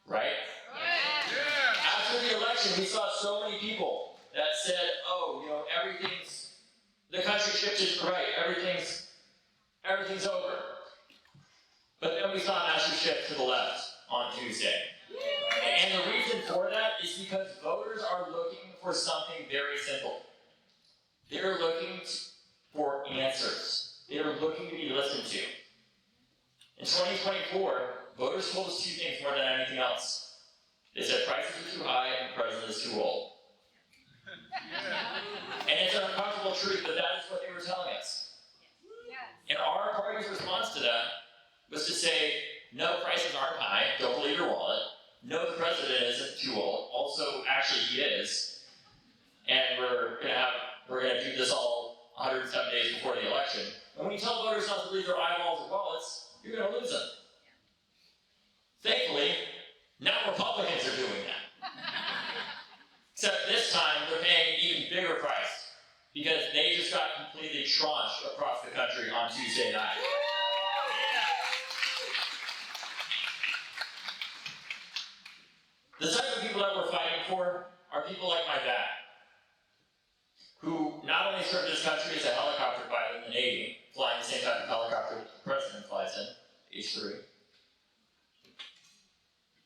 right? Yeah. After the election, we saw so many people that said, "Oh, the country shifted to the right, everything's over." But then we saw a massive shift to the left on Tuesday. And the reason for that is because voters are looking for something very simple. They're looking for answers. They're looking to be listened to. In 2024, voters told us 2 things more than anything else. They said prices are too high and the president is too old. And it's an uncomfortable truth, but that is what they were telling us. And our party's response to that was to say, no, prices aren't high, don't believe your wallet. No, the president isn't too old. Also, actually, he is. And we're gonna do this all 107 days before the election. And when you tell voters not to believe their eyeballs or wallets, you're gonna lose them. Thankfully, now Republicans are doing that. Except this time, they're paying an even bigger price because they just got completely trunched across the country on Tuesday night. The type of people that we're fighting for are people like my dad, who not only served his country as a helicopter pilot in the Navy, flying the same type of helicopter that the president flies in, H-3.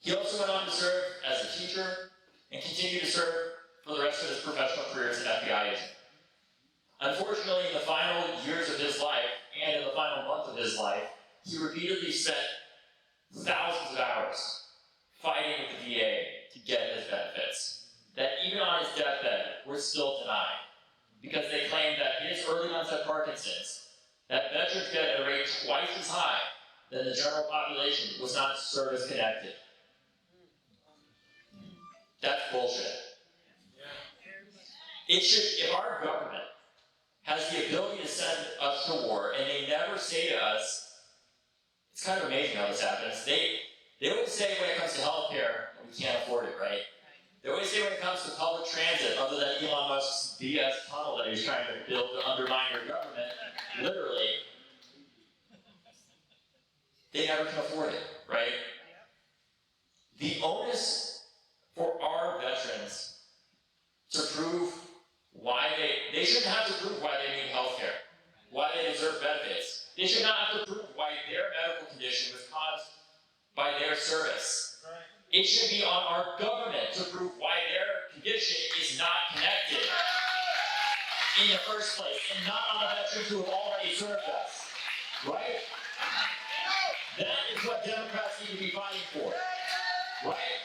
He also went on to serve as a teacher and continued to serve for the rest of his professional career as an FBI agent. Unfortunately, in the final years of his life, and in the final month of his life, he repeatedly spent thousands of hours fighting with the VA to get his benefits, that even on his deathbed were still denied, because they claimed that his early onset Parkinson's, that veterans get at a rate twice as high than the general population, was not service connected. That's bullshit. If our government has the ability to send us to war, and they never say to us, it's kind of amazing how this happens, they always say when it comes to healthcare, we can't afford it, right? They always say when it comes to public transit, other than Elon Musk's BS tunnel that he's trying to build to undermine your government, literally, they never can afford it, right? The onus for our veterans to prove why they shouldn't have to prove why they need healthcare, why they deserve benefits. They should not have to prove why their medical service. It should be on our government to prove why their condition is not connected in the first place, and not on the veterans who have already served us. Right? That is what Democrats need to be fighting for. Right?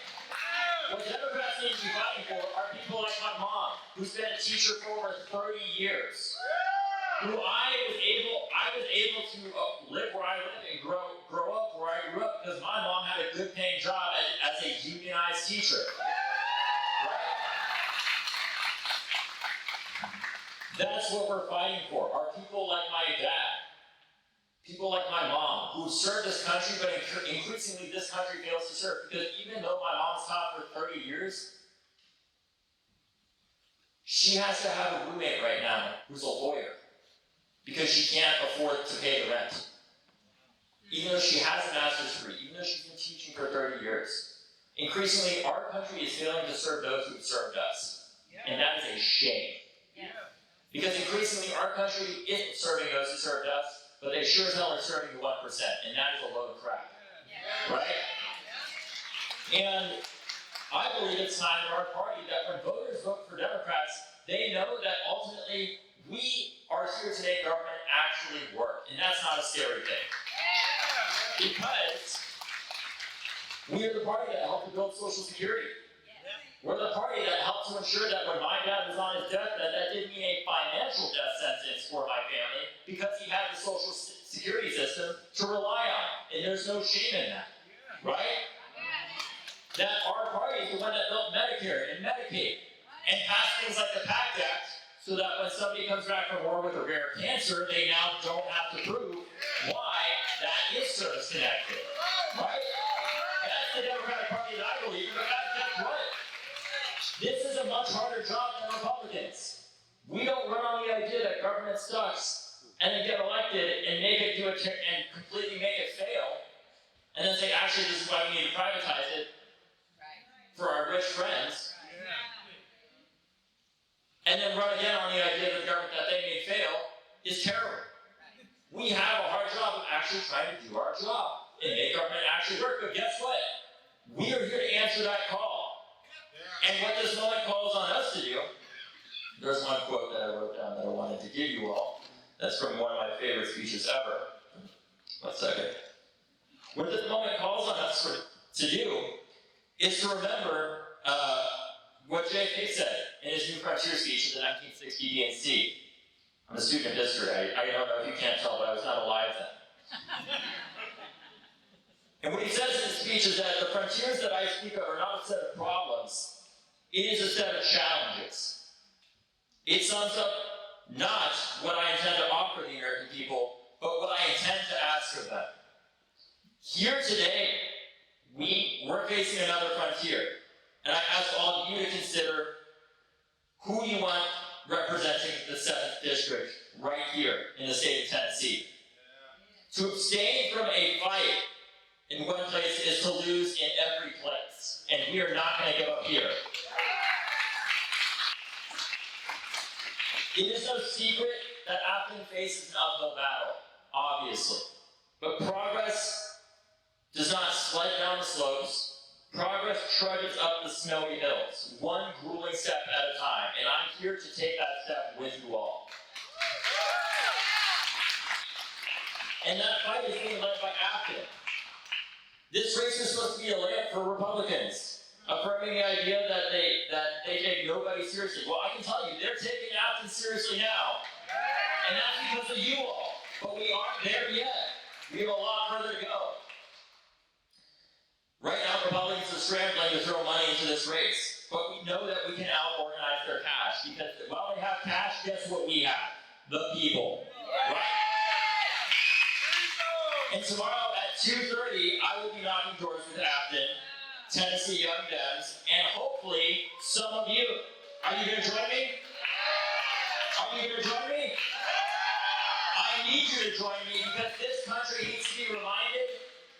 What Democrats need to be fighting for are people like my mom, who's been a teacher for over 30 years. Who I was able to live where I live and grow up where I grew up because my mom had a good paying job as a unionized teacher. Right? That's what we're fighting for. Are people like my dad, people like my mom, who served this country, but increasingly this country fails to serve. Because even though my mom's taught for 30 years, she has to have a roommate right now who's a lawyer because she can't afford to pay the rent. Even though she has a master's degree, even though she's been teaching for 30 years. Increasingly, our country is failing to serve those who have served us. And that is a shame. Because increasingly, our country isn't serving those who served us, but they sure as hell are serving the 1%, and that is a load of crap. Right? And I believe it's time in our party that when voters vote for Democrats, they know that ultimately we are here to make government actually work, and that's not a scary thing. Because we are the party that helped to build Social Security. We're the party that helped to ensure that when my dad was on his deathbed, that didn't mean a financial death sentence for my family because he had the Social Security system to rely on. And there's no shame in that. Right? That our party is the one that built Medicare and Medicaid and passed things like the PACT Act so that when somebody comes back from war with a rare cancer, they now don't have to prove why that is service connected. Right? That's the Democratic Party that I believe in, but guess what? This is a much harder job than Republicans. We don't run on the idea that government sucks and then get elected and make it and completely make it fail, and then say, actually, this is why we need to privatize it for our rich friends, and then run again on the idea that the government that they made fail is terrible. We have a hard job of actually trying to do our job and make government actually work, but guess what? We are here to answer that call. And what this moment calls on us to do, there's one quote that I wrote down that I wanted to give you all. That's from one of my favorite speeches ever. 1 second. What this moment calls on us to do is to remember what JFK said in his New Frontier speech at the 1960 DNC. I'm a student of history. I don't know if you can't tell, but I was not alive then. And what he says in his speech is that the frontiers that I speak of are not a set of problems. It is a set of challenges. It sums up not what I intend to offer the American people, but what I intend to ask of them. Here today, we're facing another frontier, and I ask all of you to consider who you want representing the 7th District right here in the state of Tennessee. To abstain from a fight in one place is to lose in every place, and we are not going to give up here. It is no secret that Aftyn faces an uphill battle, obviously. But progress does not slide down the slopes. Progress trudges up the snowy hills, one grueling step at a time, and I'm here to take that step with you all. And that fight is being led by Aftyn. This race is supposed to be a layup for Republicans, affirming the idea that they take nobody seriously. Well, I can tell you, they're taking Aftyn seriously now. And that's because of you all. But we aren't there yet. We have a lot further to go. Right now, Republicans are scrambling to throw money into this race. But we know that we can out-organize their cash. Because while they have cash, guess what we have? The people. Right? And tomorrow at 2:30, I will be knocking doors with Aftyn, Tennessee Young Dems, and hopefully some of you. Are you going to join me? Are you going to join me? I need you to join me because this country needs to be reminded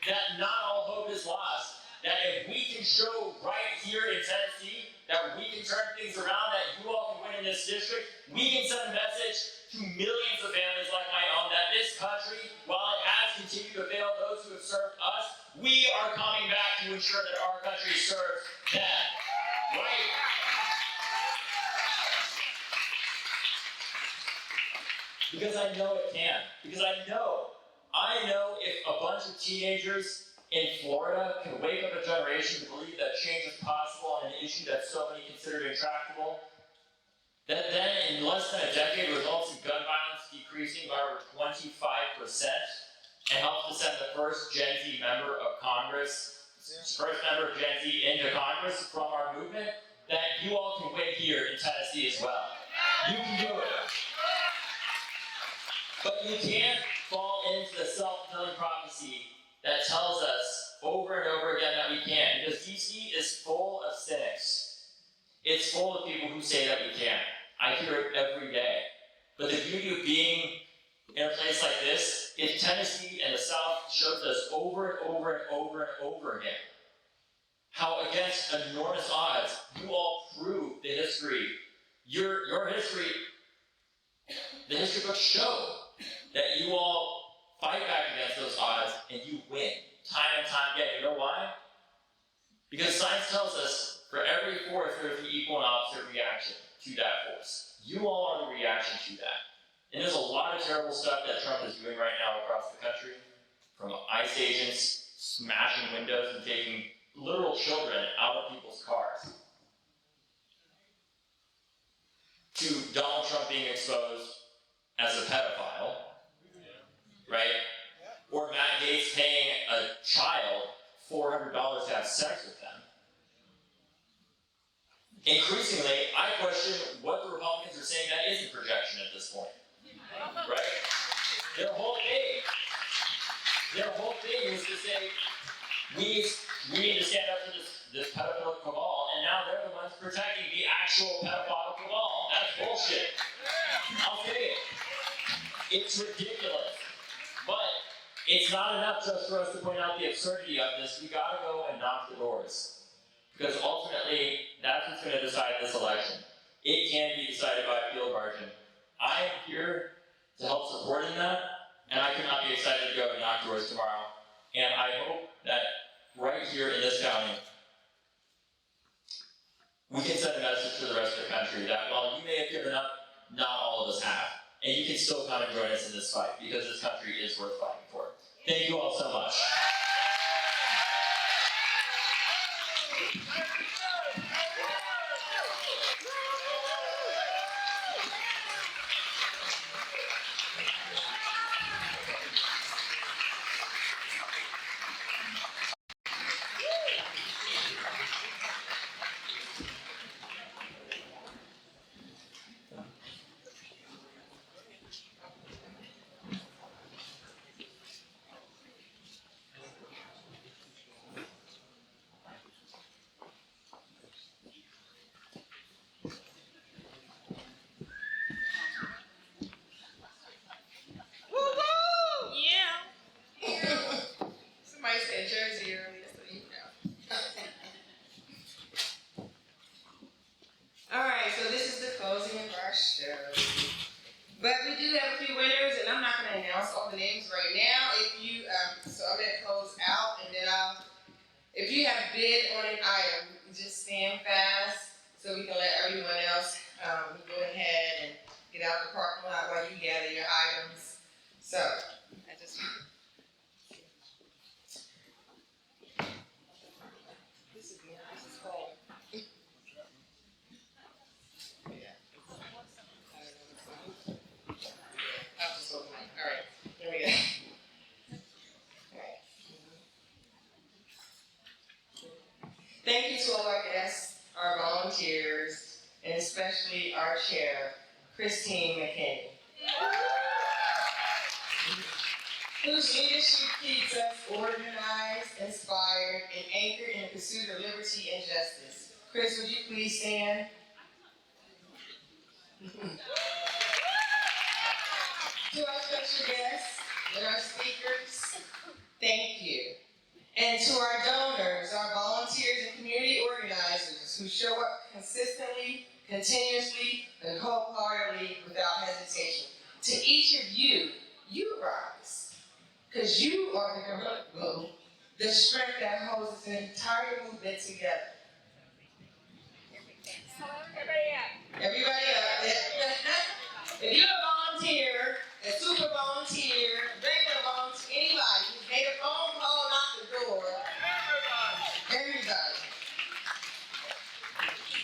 that not all hope is lost. That if we can show right here in Tennessee that we can turn things around, that you all can win in this district, we can send a message to millions of families like my own that this country, while it has continued to fail those who have served us, We are coming back to ensure that our country serves them, right? Because I know it can. Because I know if a bunch of teenagers in Florida can wake up a generation to believe that change is possible on an issue that so many considered intractable, that then in less than a decade results in gun violence decreasing by over 25% and helps to send the first Gen Z member of Congress, into Congress from our movement, that you all can win here in Tennessee as well. You can do it. But you can't fall into the self-fulfilling prophecy that tells us over and over again that we can't, because DC is full of cynics. It's full of people who say that we can't. I hear it every day. But the beauty of being in a place like this, if Tennessee and the South shows us over and over and over and over again how against enormous odds you all prove the history. Your history, the history books show that you all fight back against those odds and you win time and time again. You know why? Because science tells us for every force there's an equal and opposite reaction to that force. You all are the reaction to that. And there's a lot of terrible stuff that Trump is doing right now across the country, from ICE agents smashing windows and taking literal children out of people's cars, to Donald Trump being exposed as a pedophile, right? Or Matt Gaetz paying a child $400 to have sex with them. Increasingly, I question what the Republicans are saying that isn't projection at this point, right? Their whole thing is to say, we need to stand up to this pedophile cabal, and now they're the ones protecting the actual pedophile cabal. That's bullshit. I'll say it. It's ridiculous. But it's not enough just for us to point out the absurdity of this. We gotta go and knock the doors. Because ultimately, that's what's going to decide this election. It can be decided by a field margin. I am here to help support in that, and I could not be excited to go and knock doors tomorrow. And I hope that right here in this county, we can send a message to the rest of the country that while you may have given up, not all of us have. And you can still come and join us in this fight, because this country is worth fighting for. Thank you all so much. Jersey earlier, so you know. Alright, so this is the closing of our show. But we do have a few winners, and I'm not going to announce all the names right now. So I'm going to close out, and then if you have bid on an item, just stand fast so we can let everyone else go ahead and get out the parking lot while you gather your items. So, this is cold. Alright, here we go. Alright. Thank you to all our guests, our volunteers, and especially our chair, Christine McKinney, whose leadership keeps us organized, inspired, and anchored in the pursuit of liberty and justice. Chris, would you please stand? To our special guests and our speakers, thank you. And to our donors, our volunteers and community organizers who show up consistently, continuously, and wholeheartedly without hesitation. To each of you, you rise. Because you are the the strength that holds this entire movement together. Everybody up. If you're a volunteer, a super volunteer, regular volunteer, anybody who's made a phone call, knock the door. Everybody.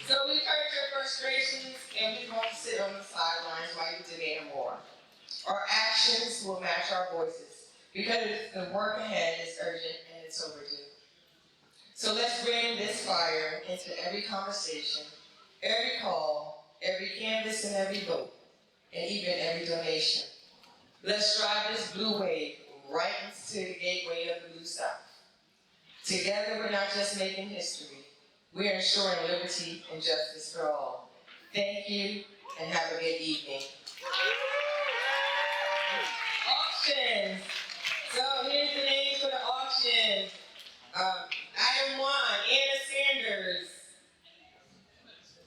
So we've heard your frustrations and we won't sit on the sidelines while you demand more. Our actions will match our voices because the work ahead is urgent and it's overdue. So let's bring this fire into every conversation, every call, every canvas and every vote, and even every donation. Let's drive this blue wave right into the gateway of the Blue South. Together, we're not just making history, we're ensuring liberty and justice for all. Thank you, and have a good evening. Auctions. So here's the names for the auctions. Item 1, Anna Sanders.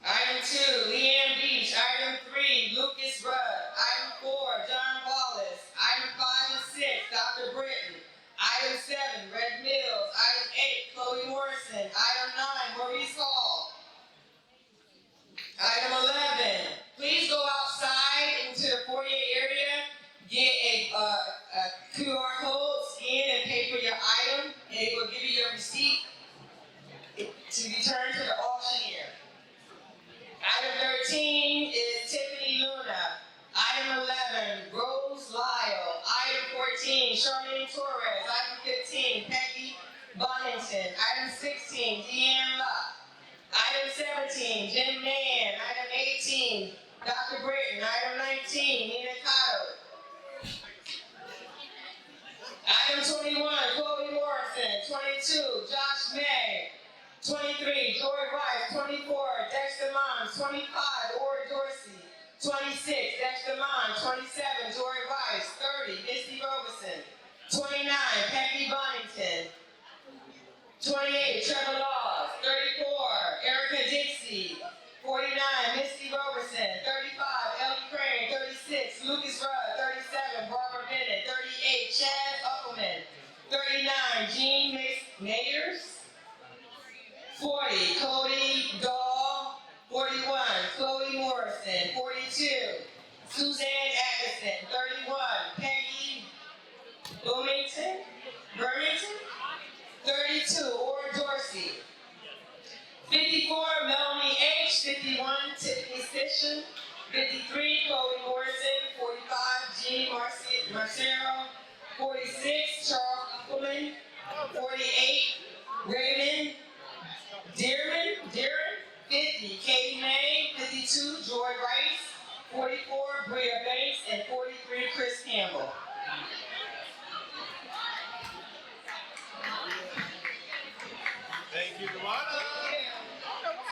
Item 2, Leanne Beach. Item 3, Lucas Rudd. Item 4, John Wallace. Item 5 and 6, Dr. Britton. Item 7, Red Mills. Item 8, Chloe Morrison. Item 9, Maurice Hall. Item 11, please go outside into the foyer area, get a QR code, scan and pay for your item, and it will give you your receipt to return to the auctioneer. Item 13 is Tiffany Luna. Item 11, Rose Lyle. Item 14, Charlene Torres. Item 15, Peggy Bonington. Item 16, Deanne Luck. Item 17, Jim Mann. Item 18, Dr. Britton. Item 19, Nina Cotto. Item 21, Chloe Morrison. 22, Josh May. 23, Joy Rice. 24, Dexter Mons. 25, Ori Dorsey. 26, Dexter Mons. 27, Joy Rice. 30, Misty Roberson. 29, Peggy Bonington. 28, Trevor Laws. 34, Erica Dixie. 49, Misty Roberson. 35, Ellie Crane. 36, Lucas Rudd. 37, Barbara Bennett. 38, Chad Uckelman. 39, Jean Mayers. 40, Cody Dahl. 41, Chloe Morrison. 42, Suzanne Atkinson. 31, Peggy Bloomington. 32, Ori Dorsey. 54, Melanie H. 51, Tiffany Sisson. 53, Chloe Morrison. 45, Jean Marcero. 46, Charles Uckelman. 48, Raymond Dearman. 50, Katie May. 52, Joy Rice. 44, Bria Banks. And 43, Chris Campbell. Thank you, Luana.